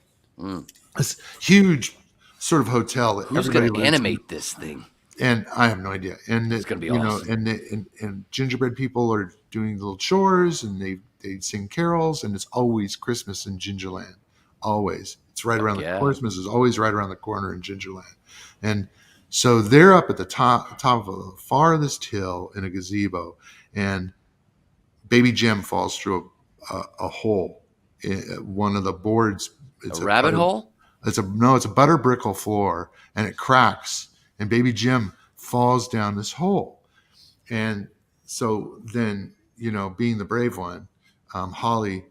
This huge sort of hotel that Who's everybody going to animate this thing? And I have no idea. And it's going to be awesome. And gingerbread people are doing little chores and they sing carols and it's always Christmas in Gingerland. always. It's right around Yeah. Christmas is always right around the corner in Gingerland. And so they're up at the top of the farthest hill in a gazebo, and Baby Jim falls through a hole in one of the boards. It's A rabbit hole? It's a butter brickle floor, and it cracks, and Baby Jim falls down this hole. And so then, being the brave one, Holly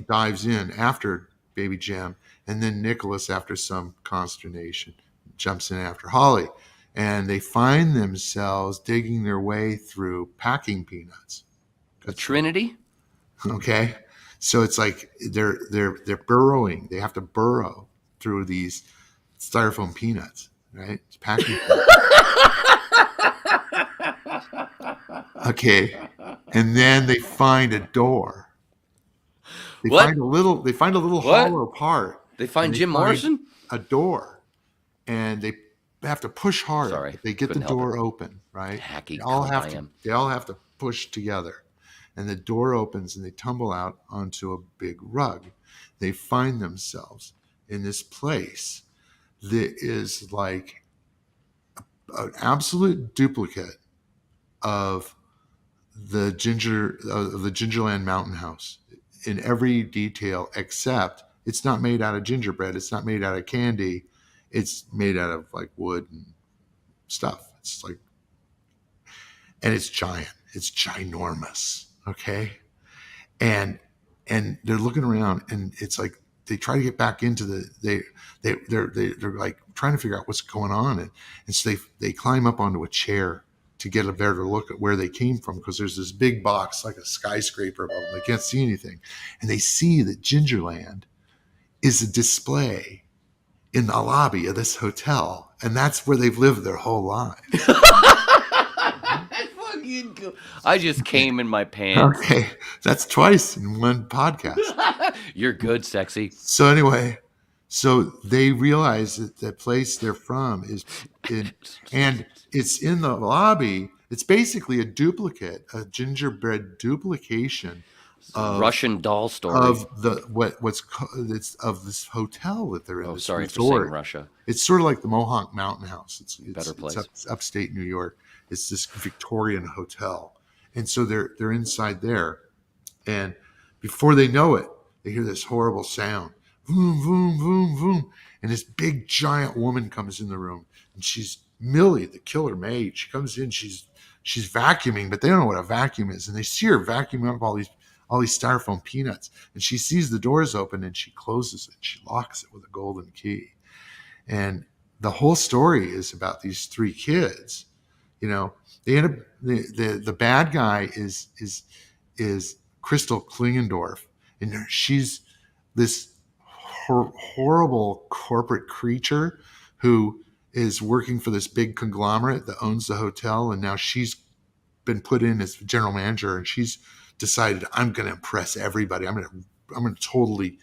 dives in after Baby Jim, and then Nicholas, after some consternation, jumps in after Holly, and they find themselves digging their way through packing peanuts. A trinity? Okay, so it's like they're burrowing. They have to burrow through these styrofoam peanuts, right? It's packing peanuts. Okay, and then they find a door. They What? find a little What? hollow part. They find and Jim Morrison? a door, and they have to push hard. Sorry, But they get the couldn't help door open, right? Hacky They all cunt have I to. am. They all have to push together, and the door opens, and they tumble out onto a big rug. They find themselves in this place that is like an absolute duplicate of the Gingerland Mountain House in every detail, except it's not made out of gingerbread. It's not made out of candy. It's made out of like wood and stuff. It's like, and it's giant. It's ginormous. Okay. And they're looking around, and it's like they try to get back into they're like trying to figure out what's going on. And so they climb up onto a chair to get a better look at where they came from, because there's this big box like a skyscraper above them. They can't see anything. And they see that Gingerland is a display in the lobby of this hotel, and that's where they've lived their whole lives. I just came in my pants. Okay, that's twice in one podcast. You're good, sexy. So anyway, so they realize that the place they're from is and it's in the lobby. It's basically a duplicate, a gingerbread duplication of Russian doll story. of it's of this hotel that they're in. Oh, this sorry for resort. saying Russia. It's sort of like the Mohonk Mountain House. It's Better place. It's upstate New York. It's this Victorian hotel, and so they're inside there, and before they know it, they hear this horrible sound, boom, boom, boom, boom, and this big giant woman comes in the room, and she's Millie, the killer maid. She comes in, she's vacuuming, but they don't know what a vacuum is, and they see her vacuuming up all these styrofoam peanuts, and she sees the doors open, and she closes it, she locks it with a golden key, and the whole story is about these three kids. They end up the bad guy is Crystal Klingendorf, and she's this horrible corporate creature who is working for this big conglomerate that owns the hotel, and now she's been put in as general manager, and she's decided, I'm going to impress everybody. I'm going to totally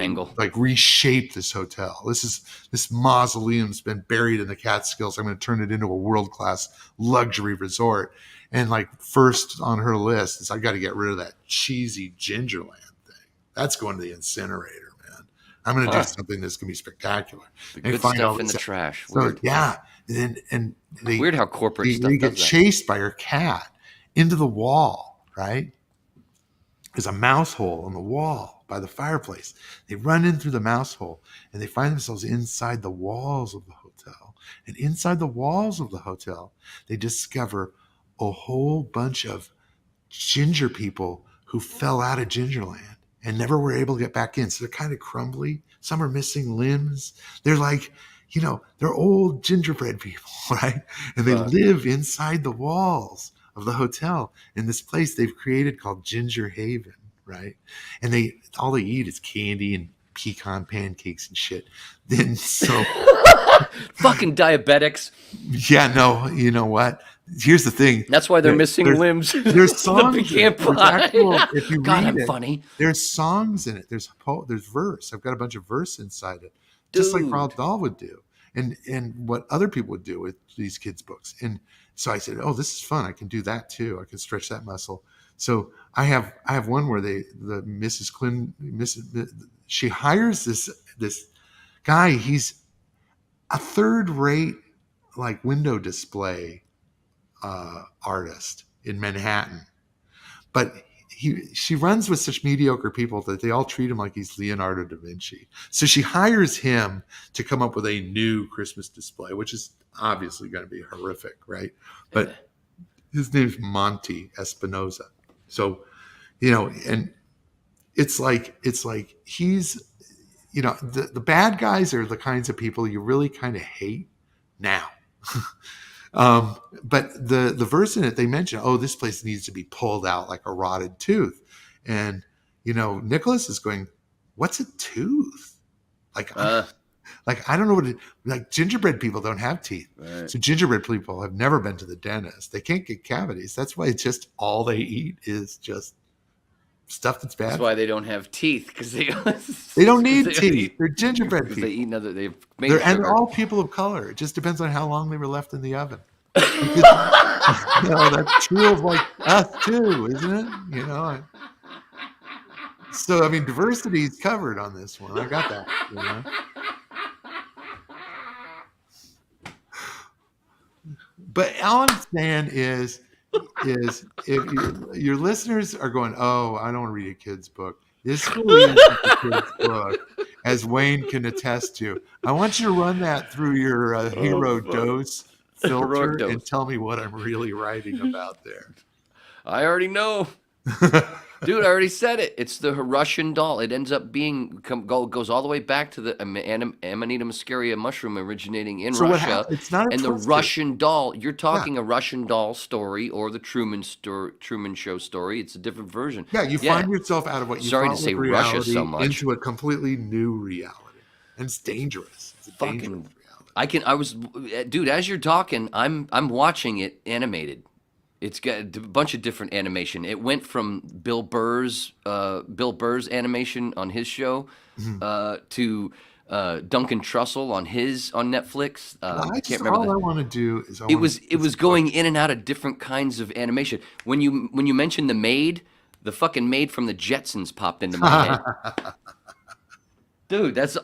Angle. like reshape this hotel. This mausoleum's been buried in the Catskills. I'm going to turn it into a world-class luxury resort. And like first on her list is I got to get rid of that cheesy Gingerland thing. That's going to the incinerator, man. I'm going to do something that's going to be spectacular. The good stuff in the trash. So, Weird. yeah, and they Weird how corporate stuff they does get that. chased by her cat into the wall. Right, there's a mouse hole in the wall by the fireplace. They run in through the mouse hole, and they find themselves inside the walls of the hotel. And inside the walls of the hotel, they discover a whole bunch of ginger people who fell out of Gingerland and never were able to get back in. So they're kind of crumbly. Some are missing limbs. They're like, they're old gingerbread people, right? And they live inside the walls of the hotel in this place they've created called Ginger Haven, right? And all they eat is candy and pecan pancakes and shit. Then so Fucking diabetics. yeah, no, you know what? Here's the thing. That's why they're missing limbs. There's songs. The pecan there's pie. actual, if you God, read I'm it, funny. there's songs in it. There's verse. I've got a bunch of verse inside it, just like Dude. Roald Dahl would do, and what other people would do with these kids' books. And so I said, oh, this is fun. I can do that too. I can stretch that muscle. So I have one where the Mrs. Clinton, she hires this guy. He's a third rate like window display artist in Manhattan, but she runs with such mediocre people that they all treat him like he's Leonardo da Vinci. So she hires him to come up with a new Christmas display, which is obviously going to be horrific, right? But his name's Monty Espinosa. So, and it's like he's, the bad guys are the kinds of people you really kind of hate now. But the verse in it, they mention, oh, this place needs to be pulled out like a rotted tooth. And, Nicholas is going, what's a tooth? Like, I don't know what like gingerbread people don't have teeth. Right. So gingerbread people have never been to the dentist. They can't get cavities. That's why it's just all they eat is just stuff that's bad. That's why they don't have teeth, because they don't need teeth. They're gingerbread people. They eat and they're all people of color. It just depends on how long they were left in the oven. That's true of like us too, isn't it? So I mean, diversity is covered on this one. I got that. But all I'm saying is if your listeners are going, oh, I don't want to read a kid's book. This really is a kid's book, as Wayne can attest to. I want you to run that through your hero dose filter and tell me what I'm really writing about there. I already know. Dude, I already said it. It's the Russian doll. It ends up goes all the way back to the Amanita muscaria mushroom originating in Russia. It's not and the Russian doll. You're talking a Russian doll story or the Truman Show story. It's a different version. Yeah, you find yourself out of what you Sorry thought to say was Russia reality so much. into a completely new reality, and it's dangerous. It's a dangerous reality. Dude. As you're talking, I'm watching it animated. It's got a bunch of different animation. It went from Bill Burr's animation on his show to Duncan Trussell on Netflix. I can't remember. All I want to do is it was going in and out of different kinds of animation. When you mentioned the fucking maid from the Jetsons popped into my head. Dude, that's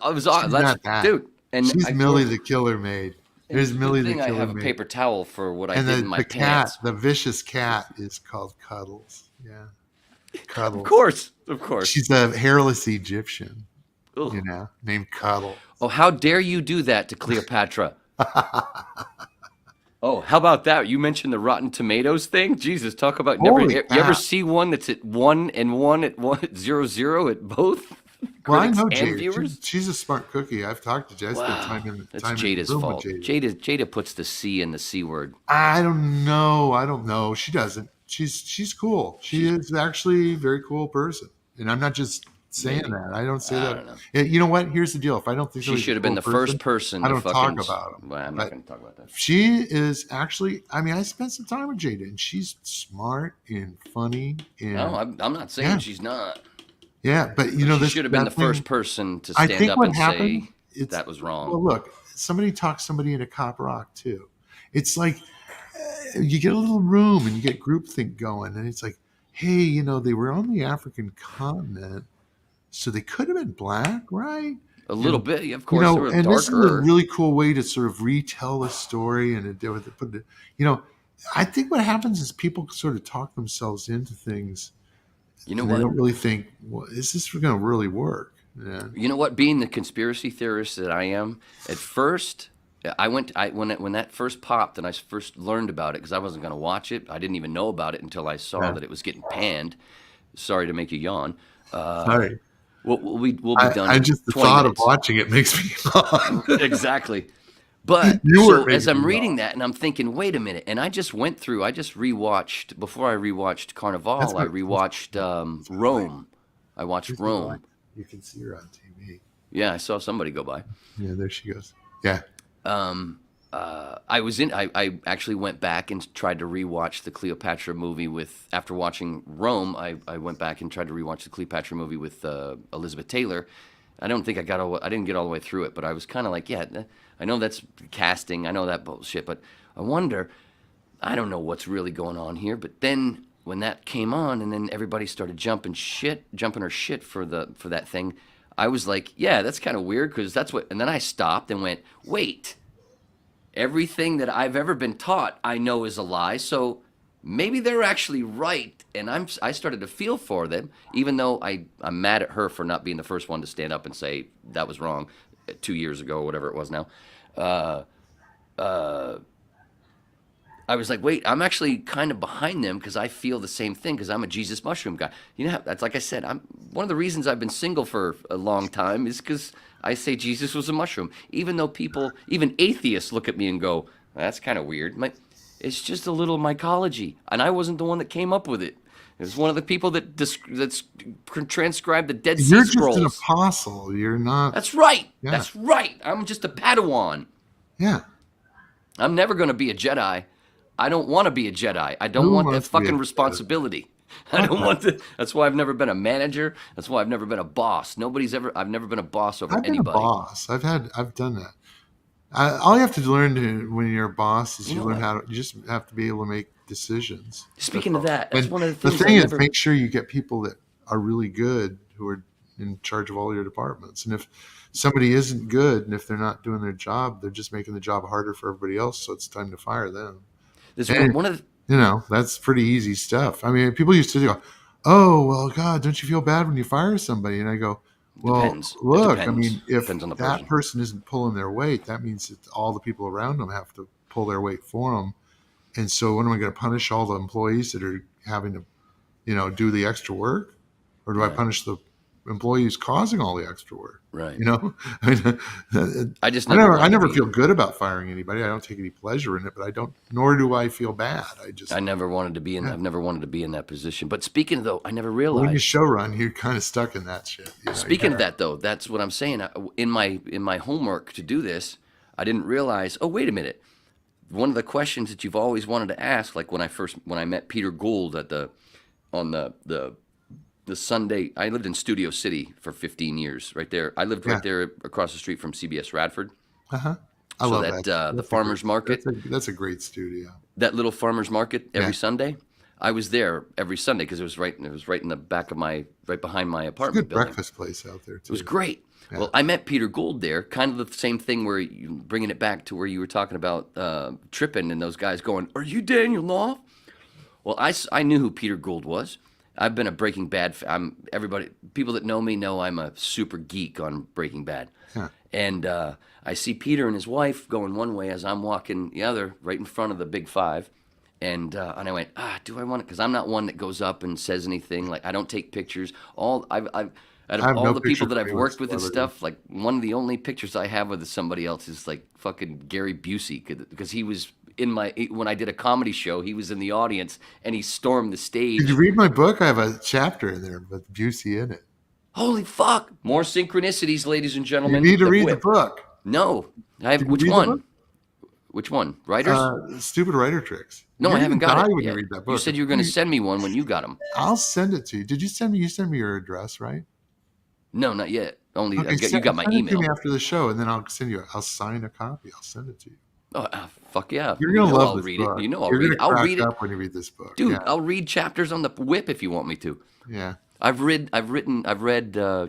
dude. And she's Millie the Killer Maid. There's Millie the Killer Maid. I have a paper towel for what I did in my pants. Cat, the vicious cat, is called Cuddles. Yeah, Cuddles. Of course. She's a hairless Egyptian, named Cuddle. Oh, how dare you do that to Cleopatra? Oh, how about that? You mentioned the Rotten Tomatoes thing. Jesus, talk about you ever see one that's at 1 and 1 at 0 at both? Well, I know Jada. She's a smart cookie. I've talked to Jada. That's Jada's fault. Jada puts the C in the C word. I don't know. She doesn't. She's cool. She is actually a very cool person. And I'm not just saying that. I don't say that. Don't know. You know what? Here's the deal. If I don't think she should have been the first person. I don't talk about him. Well, I'm not going to talk about that. She is actually. I mean, I spent some time with Jada, and she's smart and funny. And, no, I'm not saying she's not. Yeah, but she should have been the first person to stand up and say that was wrong. Well, look, somebody talks somebody into cop rock too. It's like you get a little room and you get groupthink going, and it's like, hey, they were on the African continent, so they could have been black, right? A little bit, of course. They were and darker. This is a really cool way to sort of retell the story, and I think what happens is people sort of talk themselves into things. You know what? I don't really think, is this going to really work? Yeah. You know what? Being the conspiracy theorist that I am, at first, when that first popped and I first learned about it, because I wasn't going to watch it. I didn't even know about it until I saw that it was getting panned. Sorry to make you yawn. Sorry. We'll be done. I just the thought of watching it makes me yawn. Exactly. But as I'm reading that and I'm thinking, wait a minute, and I just rewatched, before I rewatched Carnivale, I rewatched Rome. I watched Rome. You can see her on TV. Yeah, I saw somebody go by. Yeah, there she goes. Yeah. I actually went back and tried to rewatch the Cleopatra movie after watching Rome, I went back and tried to rewatch the Cleopatra movie with Elizabeth Taylor. I didn't get all the way through it, but I was kind of like, I know that's casting, I know that bullshit, but I wonder, I don't know what's really going on here. But then when that came on, and then everybody started jumping her shit for that thing, I was like, yeah, that's kind of weird because that's what. And then I stopped and went, wait, everything that I've ever been taught I know is a lie. So maybe they're actually right. And I started to feel for them, even though I'm mad at her for not being the first one to stand up and say that was wrong 2 years ago or whatever it was now. I was like, wait, I'm actually kind of behind them because I feel the same thing because I'm a Jesus mushroom guy. You know, that's like I said, one of the reasons I've been single for a long time is because I say Jesus was a mushroom. Even though even atheists look at me and go, that's kind of weird. It's just a little mycology. And I wasn't the one that came up with it. It was one of the people that's transcribed the Dead Sea Scrolls. You're just an apostle. You're not. That's right. Yeah. That's right. I'm just a Padawan. Yeah. I'm never going to be a Jedi. I don't want to be a Jedi. I don't want that fucking responsibility. I don't want to. That's why I've never been a manager. That's why I've never been a boss. I've never been a boss over anybody. I've been a boss. I've done that. All you have to learn when you're a boss is you just have to be able to make decisions. Speaking of that, that's one of the things. The thing is, make sure you get people that are really good who are in charge of all your departments. And if somebody isn't good and if they're not doing their job, they're just making the job harder for everybody else. So it's time to fire them. One of the, that's pretty easy stuff. I mean, people used to go, "Oh, well, God, don't you feel bad when you fire somebody?" And I go, "Well, depends. Look, I mean, if that person isn't pulling their weight, that means that all the people around them have to pull their weight for them. And so, when am I going to punish all the employees that are having to, do the extra work, or do I punish the employees causing all the extra work?" Right. I never feel good about firing anybody. I don't take any pleasure in it, but nor do I feel bad. I never wanted to be in. I've never wanted to be in that position. But speaking of though, I never realized when you show run, you're kind of stuck in that shit. Speaking of that though, that's what I'm saying. In my homework to do this, I didn't realize. Oh, wait a minute. One of the questions that you've always wanted to ask, like when I met Peter Gould on the Sunday, I lived in Studio City for 15 years, right there. I lived right there across the street from CBS Radford. I love that. The farmer's market. That's a great studio. That little farmer's market every Sunday. I was there every Sunday because it was right in the back of right behind my apartment building. Breakfast place out there too. It was great. Yeah. Well, I met Peter Gould there, kind of the same thing where you bringing it back to where you were talking about tripping and those guys going, "Are you Daniel Knauf?" Well, I knew who Peter Gould was. I've been a Breaking Bad. People that know me know I'm a super geek on Breaking Bad. Yeah. And I see Peter and his wife going one way as I'm walking the other, right in front of the Big Five. And I went, do I want it? Because I'm not one that goes up and says anything. Like I don't take pictures. Out of all the people that I've worked with and stuff, like one of the only pictures I have with somebody else is like fucking Gary Busey, because he was when I did a comedy show, he was in the audience and he stormed the stage. Did you read my book? I have a chapter in there with Busey in it. Holy fuck! More synchronicities, ladies and gentlemen. You need to read the book. No, I have. Which one? Which one? Writers? Stupid Writer Tricks. No, I haven't got it when yet. You read that book. You said you were going to send me one when you got them. I'll send it to you. Did you send me? You sent me your address, right? No, not yet. Only okay, you got my email. Send it to me after the show, and then I'll sign a copy. I'll send it to you. Oh, fuck yeah! You're gonna love I'll this read book. it. You know I'll read it. I'll read it up when you read this book, dude. Yeah. I'll read chapters on the whip if you want me to. Yeah. I've read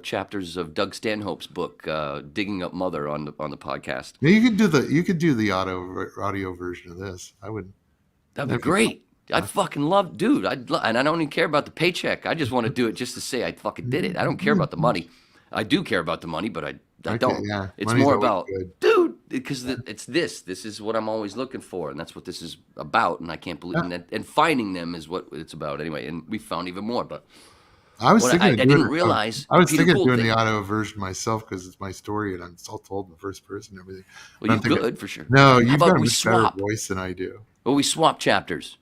chapters of Doug Stanhope's book, "Digging Up Mother" on the podcast. Yeah, you could do the audio version of this. That'd be great. I'd fucking love, dude. And I don't even care about the paycheck. I just want to do it just to say I fucking did it. I don't care about the money. I do care about the money, but I don't. Yeah. It's Money's more about, good. dude, because it's this. This is what I'm always looking for, and that's what this is about. And I can't believe and finding them is what it's about anyway. And we found even more, but. I was thinking. I didn't realize. I was thinking of doing the audio version myself because it's my story and I'm all told in the first person and everything. Well, you could for sure. No, you've got a we much better swap? voice than I do. Well, we swap chapters.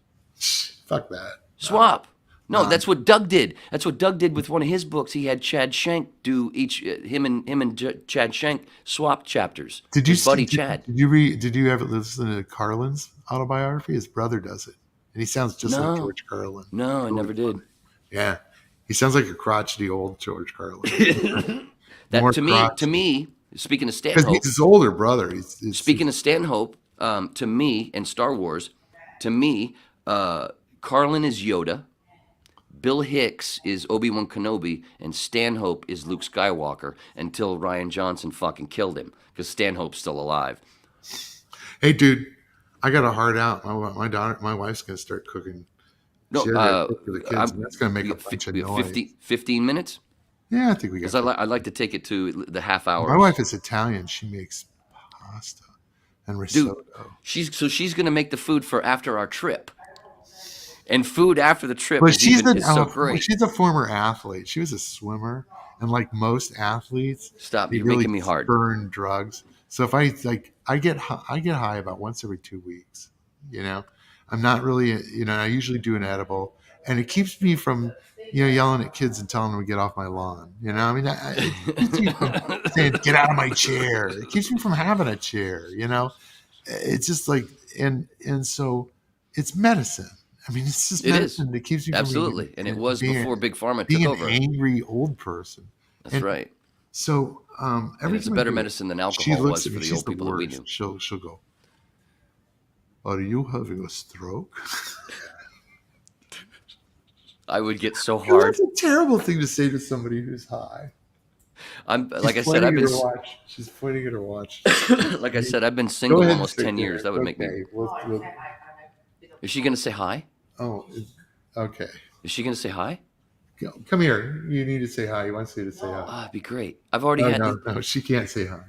Fuck that. Swap. No, that's what Doug did. That's what Doug did with one of his books. He had Chad Schenk do each. Him and Chad Schenk swap chapters. Did you, his buddy Chad? Did you read? Did you ever listen to Carlin's autobiography? His brother does it, and he sounds just like George Carlin. No, I never did. Yeah. He sounds like a crotchety old George Carlin. To me, speaking of Stanhope, because he's his older brother. Speaking of Stanhope, to me and Star Wars, to me, Carlin is Yoda, Bill Hicks is Obi-Wan Kenobi and Stanhope is Luke Skywalker until Ryan Johnson fucking killed him because Stanhope's still alive. Hey, dude, I got a hard out. My wife's gonna start cooking. No, She already cooked for the kids, and that's gonna make a bunch of we have noise. 15 minutes? Yeah, I think we got. Because I'd like to take it to the half hour. My wife is Italian. She makes pasta and risotto. Dude, she's going to make the food for after our trip. And food after the trip But is so great. She's a former athlete. She was a swimmer, and like most athletes, Stop! they You're really making me hard. burn drugs. So if I get high about once every 2 weeks. You know, I'm not really. I usually do an edible, and it keeps me from yelling at kids and telling them to get off my lawn. It keeps me from saying get out of my chair. It keeps me from having a chair. It's just like and so it's medicine. I mean, it's just medicine that keeps me absolutely. From and it was before Big Pharma being took over. An angry old person. That's right. So it's a better medicine than alcohol was for the old people that we knew. She'll go, "Are you having a stroke?" I would get so hard. That's a terrible thing to say to somebody who's high. She's pointing at her watch. Like I said, I've been single almost 10 years. That would make me. Is she going to say hi? Oh, okay. Is she going to say hi? Come here. You need to say hi. He wants you to say hi. It'd be great. I've already had. No, she can't say hi.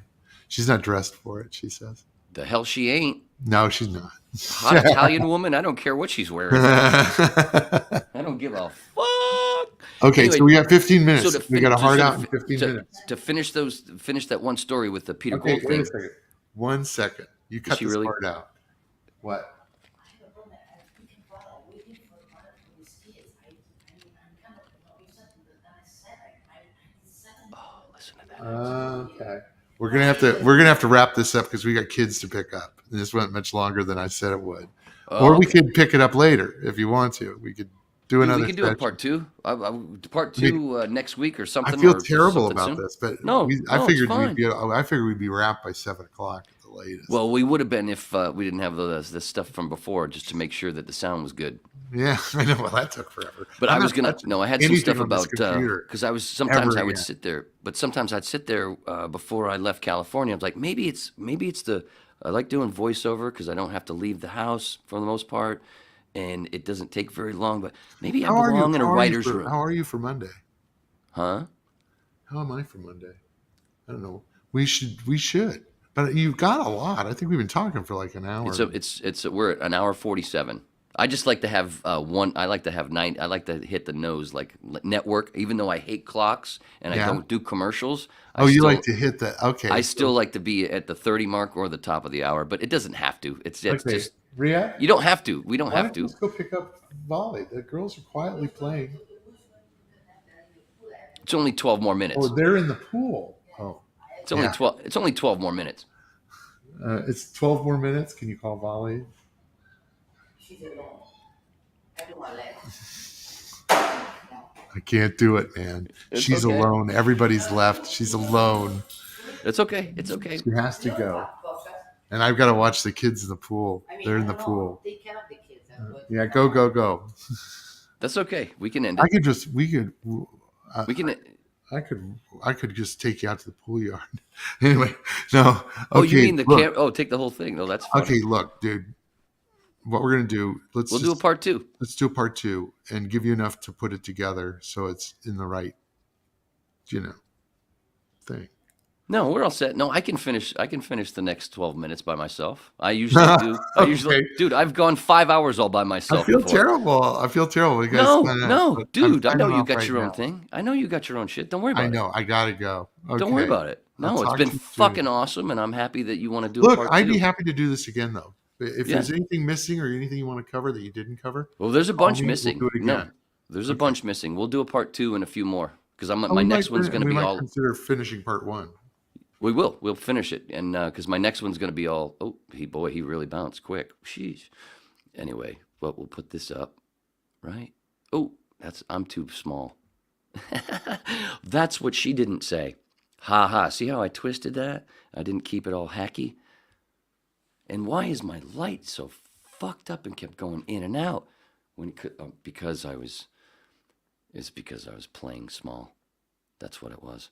She's not dressed for it, she says. The hell she ain't. No, she's not. Hot Italian woman. I don't care what she's wearing. I don't give a fuck. Okay, anyway, so we got 15 minutes. So we got a hard out in 15 minutes. To finish that one story with the Peter Okay, Gold thing. wait a second. 1 second. You cut this part out. What? Listen to that. Okay. We're gonna have to wrap this up because we got kids to pick up. And this went much longer than I said it would. Or we could pick it up later if you want to. We could do another. We could do a part two. Part two next week or something. I feel terrible about this, but I figured we'd be wrapped by 7 o'clock at the latest. Well, we would have been if we didn't have the stuff from before, just to make sure that the sound was good. Yeah, I know. Well, that took forever. But I was gonna. No, I had some stuff about because I was sometimes I would sit there, but sometimes I'd sit there before I left California. I was like, maybe it's the. I like doing voiceover because I don't have to leave the house for the most part, and it doesn't take very long. But maybe I belong in a writer's room. How are you for Monday? Huh? How am I for Monday? I don't know. We should. But you've got a lot. I think we've been talking for like an hour. We're at an hour 47. I just like to have one. I like to have 9. I like to hit the nose like network. Even though I hate clocks and I don't do commercials. You like to hit that? Okay. I still like to be at the 30 mark or the top of the hour, but it doesn't have to. It's just. Rhea? You don't have to. We don't have to. Let's go pick up volley. The girls are quietly playing. It's only 12 more minutes. Oh, they're in the pool. Oh. It's only 12. It's only 12 more minutes. It's 12 more minutes. Can you call volley? I can't do it, man. She's alone. Everybody's left. She's alone. It's okay. It's okay. She has to go. And I've got to watch the kids in the pool. They're in the pool. Yeah, go. That's okay. We can end it. I could just take you out to the pool yard. Anyway, no. Okay, oh, you mean the camera? Oh, take the whole thing. No, that's fine. Okay, look, dude. What we're gonna do? We'll do a part 2. Let's do a part 2 and give you enough to put it together so it's in the right, thing. No, we're all set. No, I can finish the next 12 minutes by myself. I usually do. Dude, I've gone 5 hours all by myself. I feel terrible. You guys no, dude. I know you got your own thing. I know you got your own shit. Don't worry about it. I know. I gotta go. Okay. Don't worry about it. No, it's been fucking awesome, and I'm happy that you want to do. Look, a part 2. I'd be happy to do this again, though. If there's anything missing or anything you want to cover that you didn't cover, well, there's a bunch missing. We'll do it again. No, there's a bunch missing. We'll do a part 2 and a few more because my next one's going to be all. Consider finishing part 1. We will. We'll finish it, and because my next one's going to be all. Oh, he really bounced quick. Sheesh. Anyway, but we'll put this up, right? Oh, I'm too small. That's what she didn't say. Ha ha. See how I twisted that? I didn't keep it all hacky. And why is my light so fucked up and kept going in and out when it could? Because I was is because I was playing small. That's what it was.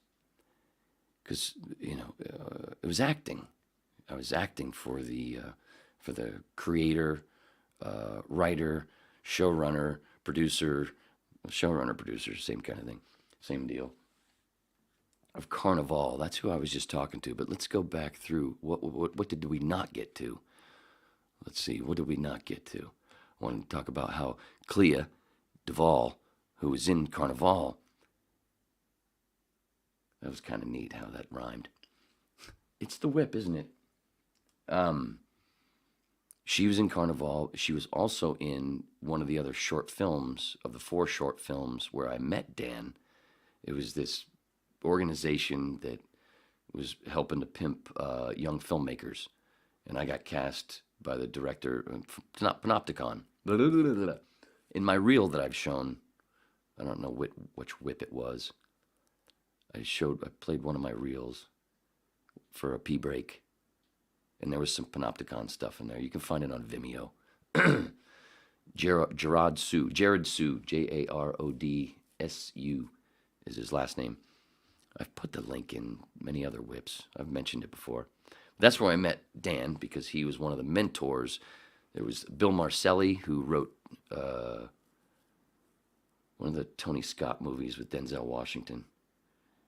Because, it was acting. I was acting for the creator, writer, showrunner, producer, same kind of thing, same deal. Of Carnivale, that's who I was just talking to. But let's go back through what did we not get to? Let's see, what did we not get to? I wanted to talk about how Clea Duvall, who was in Carnivale, that was kind of neat how that rhymed. It's the whip, isn't it? She was in Carnivale. She was also in one of the other short films, of the 4 short films where I met Dan. It was this organization that was helping to pimp young filmmakers. And I got cast by the director, Panopticon. In my reel that I've shown, I don't know which whip it was. I played one of my reels for a pee break. And there was some Panopticon stuff in there. You can find it on Vimeo. Jared Sue, Jarodsu is his last name. I've put the link in many other whips. I've mentioned it before. That's where I met Dan, because he was one of the mentors. There was Bill Marcelli, who wrote one of the Tony Scott movies with Denzel Washington.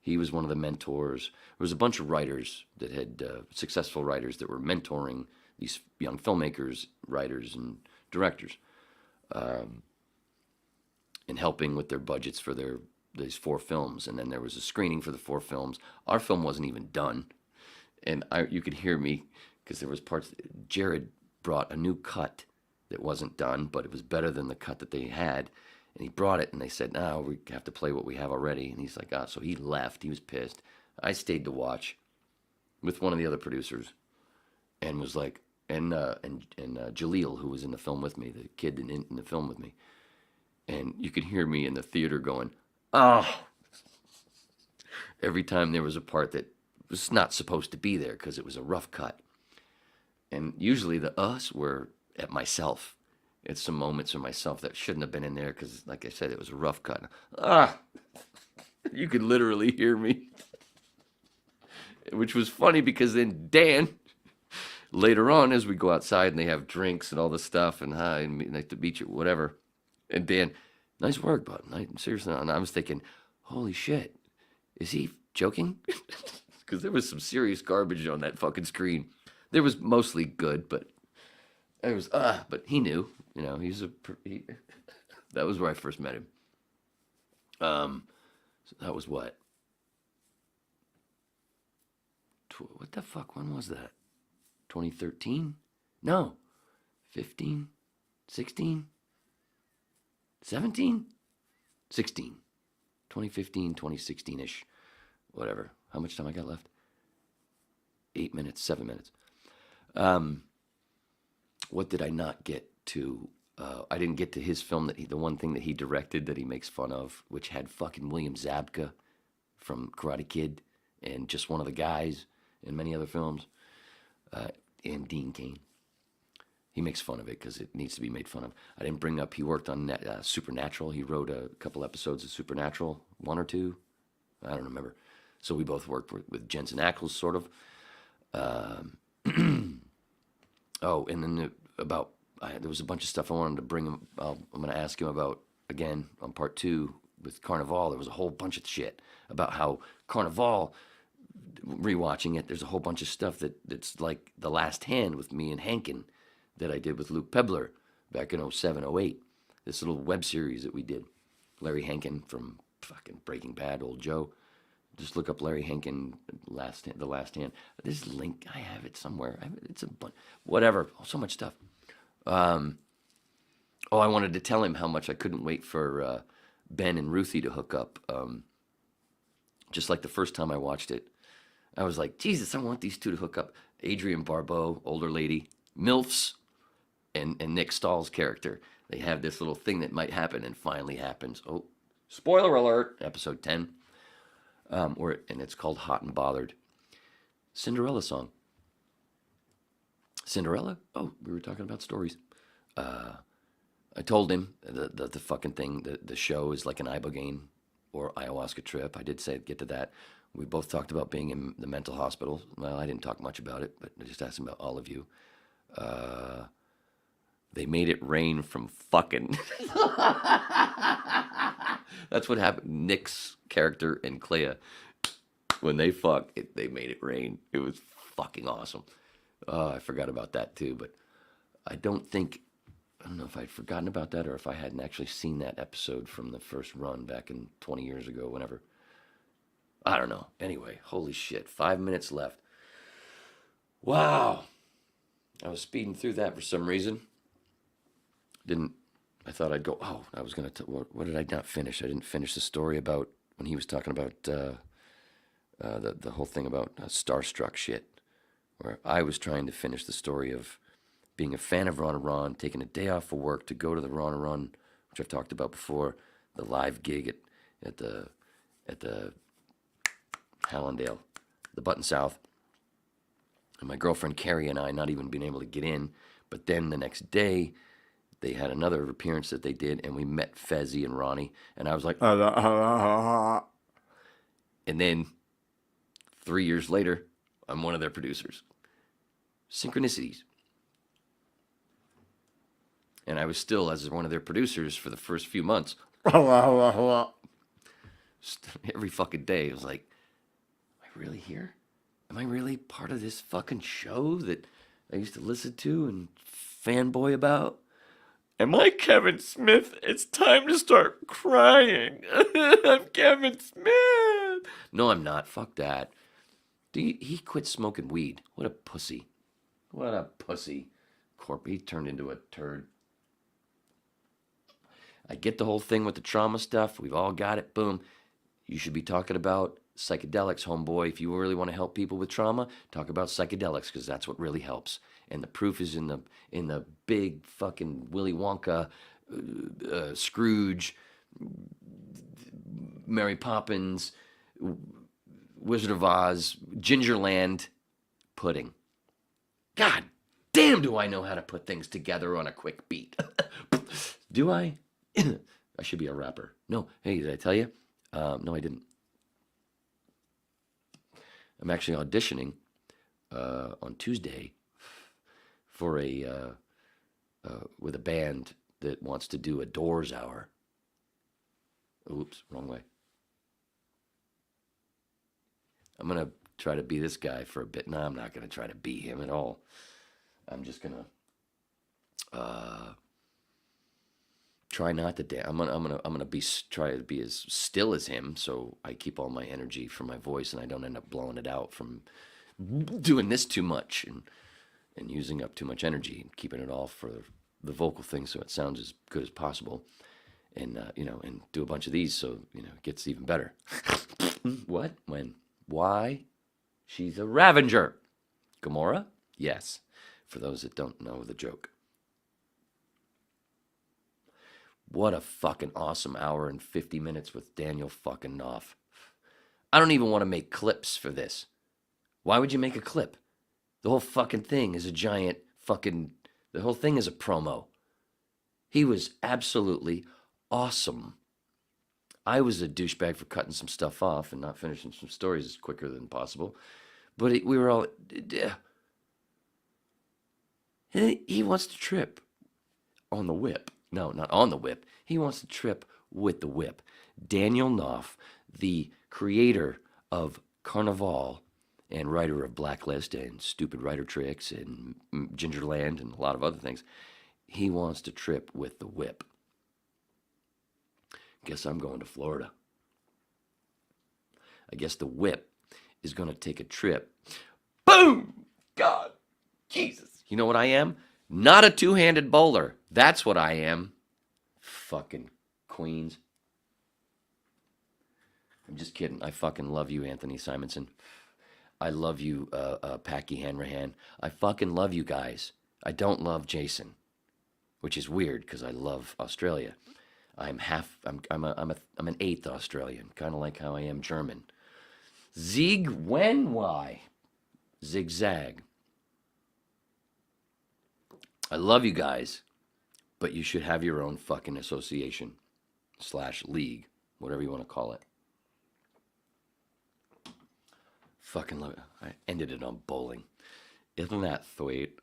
He was one of the mentors. There was a bunch of writers that had, successful writers that were mentoring these young filmmakers, writers, and directors, and helping with their budgets for these 4 films. And then there was a screening for the 4 films. Our film wasn't even done. And you could hear me, because there was parts. Jared brought a new cut that wasn't done, but it was better than the cut that they had. And he brought it, and they said, "No, we have to play what we have already." And he's like, so he left. He was pissed. I stayed to watch with one of the other producers, and was like, and Jaleel, who was in the film with me, the kid in the film with me. And you could hear me in the theater going, "Oh!" every time there was a part that was not supposed to be there because it was a rough cut. And usually the us were at myself. It's some moments of myself that shouldn't have been in there because, like I said, it was a rough cut. You could literally hear me. Which was funny because then Dan, later on, as we go outside and they have drinks and all this stuff and hi, and nice to meet you, whatever. And Dan, "Nice work, bud. Seriously." And I was thinking, holy shit, is he joking? Because there was some serious garbage on that fucking screen. There was mostly good, but it was, but he knew, that was where I first met him. So that was what? What the fuck? When was that? 2013? No. 15? 16? 17? 16. 2015, 2016-ish. Whatever. How much time I got left? 8 minutes, 7 minutes. What did I not get to? I didn't get to his film, the one thing that he directed that he makes fun of, which had fucking William Zabka from Karate Kid and Just One of the Guys and many other films, and Dean Cain. He makes fun of it because it needs to be made fun of. I didn't bring up, he worked on Supernatural. He wrote a couple episodes of Supernatural, 1 or 2. I don't remember. So we both worked with Jensen Ackles, sort of. Oh, and then there was a bunch of stuff I wanted to bring him. I'm going to ask him about, again, on part 2 with Carnivale. There was a whole bunch of shit about how Carnivale, rewatching it, there's a whole bunch of stuff that's like The Last Hand with me and Hankin that I did with Luke Pebler back in 07, 08. This little web series that we did. Larry Hankin from fucking Breaking Bad, old Joe. Just look up Larry Hankin, The Last Hand. This link, I have it somewhere. It's a bunch, whatever. So much stuff. I wanted to tell him how much I couldn't wait for Ben and Ruthie to hook up. Just like the first time I watched it, I was like, Jesus, I want these two to hook up. Adrienne Barbeau, older lady, MILFs, and Nick Stahl's character. They have this little thing that might happen and finally happens. Oh, spoiler alert, episode 10. And it's called Hot and Bothered. Cinderella song. Cinderella? Oh, we were talking about stories. I told him the fucking thing, the show is like an ibogaine or ayahuasca trip. I did say get to that. We both talked about being in the mental hospital. Well, I didn't talk much about it, but I just asked him about all of you. They made it rain from fucking. That's what happened. Nick's character and Clea, when they fucked, they made it rain. It was fucking awesome. I forgot about that too, but I don't know if I'd forgotten about that or if I hadn't actually seen that episode from the first run back in 20 years ago, whenever. I don't know. Anyway, holy shit. 5 minutes left. Wow. I was speeding through that for some reason. I thought I'd go, I was going to, what did I not finish? I didn't finish the story about when he was talking about the whole thing about starstruck shit, where I was trying to finish the story of being a fan of Ron and Ron, taking a day off of work to go to the Ron and Ron, which I've talked about before, the live gig at the Hallandale, the Button South, and my girlfriend Carrie and I not even being able to get in, but then the next day, they had another appearance that they did, and we met Fezzy and Ronnie, and I was like, and then 3 years later, I'm one of their producers. Synchronicities. And I was still, as one of their producers for the first few months, every fucking day, it was like, am I really here? Am I really part of this fucking show that I used to listen to and fanboy about? Am I Kevin Smith? It's time to start crying. I'm Kevin Smith. No, I'm not. Fuck that. He quit smoking weed. What a pussy. What a pussy. He turned into a turd. I get the whole thing with the trauma stuff. We've all got it. Boom. You should be talking about psychedelics, homeboy. If you really want to help people with trauma, talk about psychedelics, because that's what really helps. And the proof is in the big fucking Willy Wonka, Scrooge, Mary Poppins, Wizard of Oz, Gingerland pudding. God damn, do I know how to put things together on a quick beat. Do I? I should be a rapper. No. Hey, did I tell you? No, I didn't. I'm actually auditioning on Tuesday for with a band that wants to do a Doors hour. Oops, wrong way. I'm going to try to be this guy for a bit. No, I'm not going to try to be him at all. I'm just going to try not to dance. I'm gonna try to be as still as him, so I keep all my energy from my voice and I don't end up blowing it out from doing this too much and using up too much energy and keeping it all for the vocal thing so it sounds as good as possible. And and do a bunch of these so it gets even better. What? When? Why? She's a Ravager. Gamora? Yes. For those that don't know the joke. What a fucking awesome hour and 50 minutes with Daniel fucking Knauf. I don't even want to make clips for this. Why would you make a clip? The whole fucking thing is a giant fucking... The whole thing is a promo. He was absolutely awesome. I was a douchebag for cutting some stuff off and not finishing some stories quicker than possible. But we were all... He wants to trip on the whip. No, not on the whip. He wants to trip with the whip. Daniel Knauf, the creator of Carnivale and writer of Blacklist and Stupid Writer Tricks and Gingerland and a lot of other things, he wants to trip with the whip. Guess I'm going to Florida. I guess the whip is going to take a trip. Boom! God, Jesus. You know what I am? Not a two-handed bowler. That's what I am. Fucking Queens. I'm just kidding. I fucking love you, Anthony Simonson. I love you, Packy Hanrahan. I fucking love you guys. I don't love Jason, which is weird because I love Australia. I'm an eighth Australian, kind of like how I am German. Zieg when why? Zigzag. I love you guys. But you should have your own fucking association / league, whatever you want to call it. Fucking love it. I ended it on bowling. Isn't that sweet?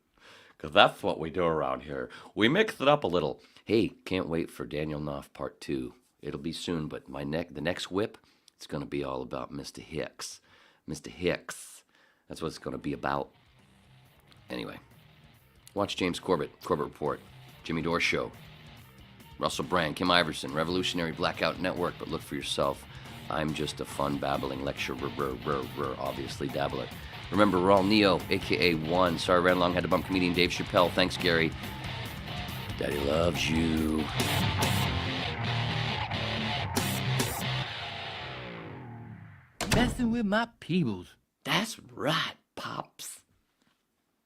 Because that's what we do around here. We mix it up a little. Hey, can't wait for Daniel Knauf Part 2. It'll be soon, but the next whip, it's going to be all about Mr. Hicks. Mr. Hicks. That's what it's going to be about. Anyway, watch James Corbett Report, Jimmy Dore Show, Russell Brand, Kim Iverson, Revolutionary Blackout Network, but look for yourself. I'm just a fun babbling lecturer, obviously dabbler. Remember, we're all Neo, a.k.a. One. Sorry, ran long, had to bump comedian Dave Chappelle. Thanks, Gary. Daddy loves you. Messing with my peoples. That's right, Pops.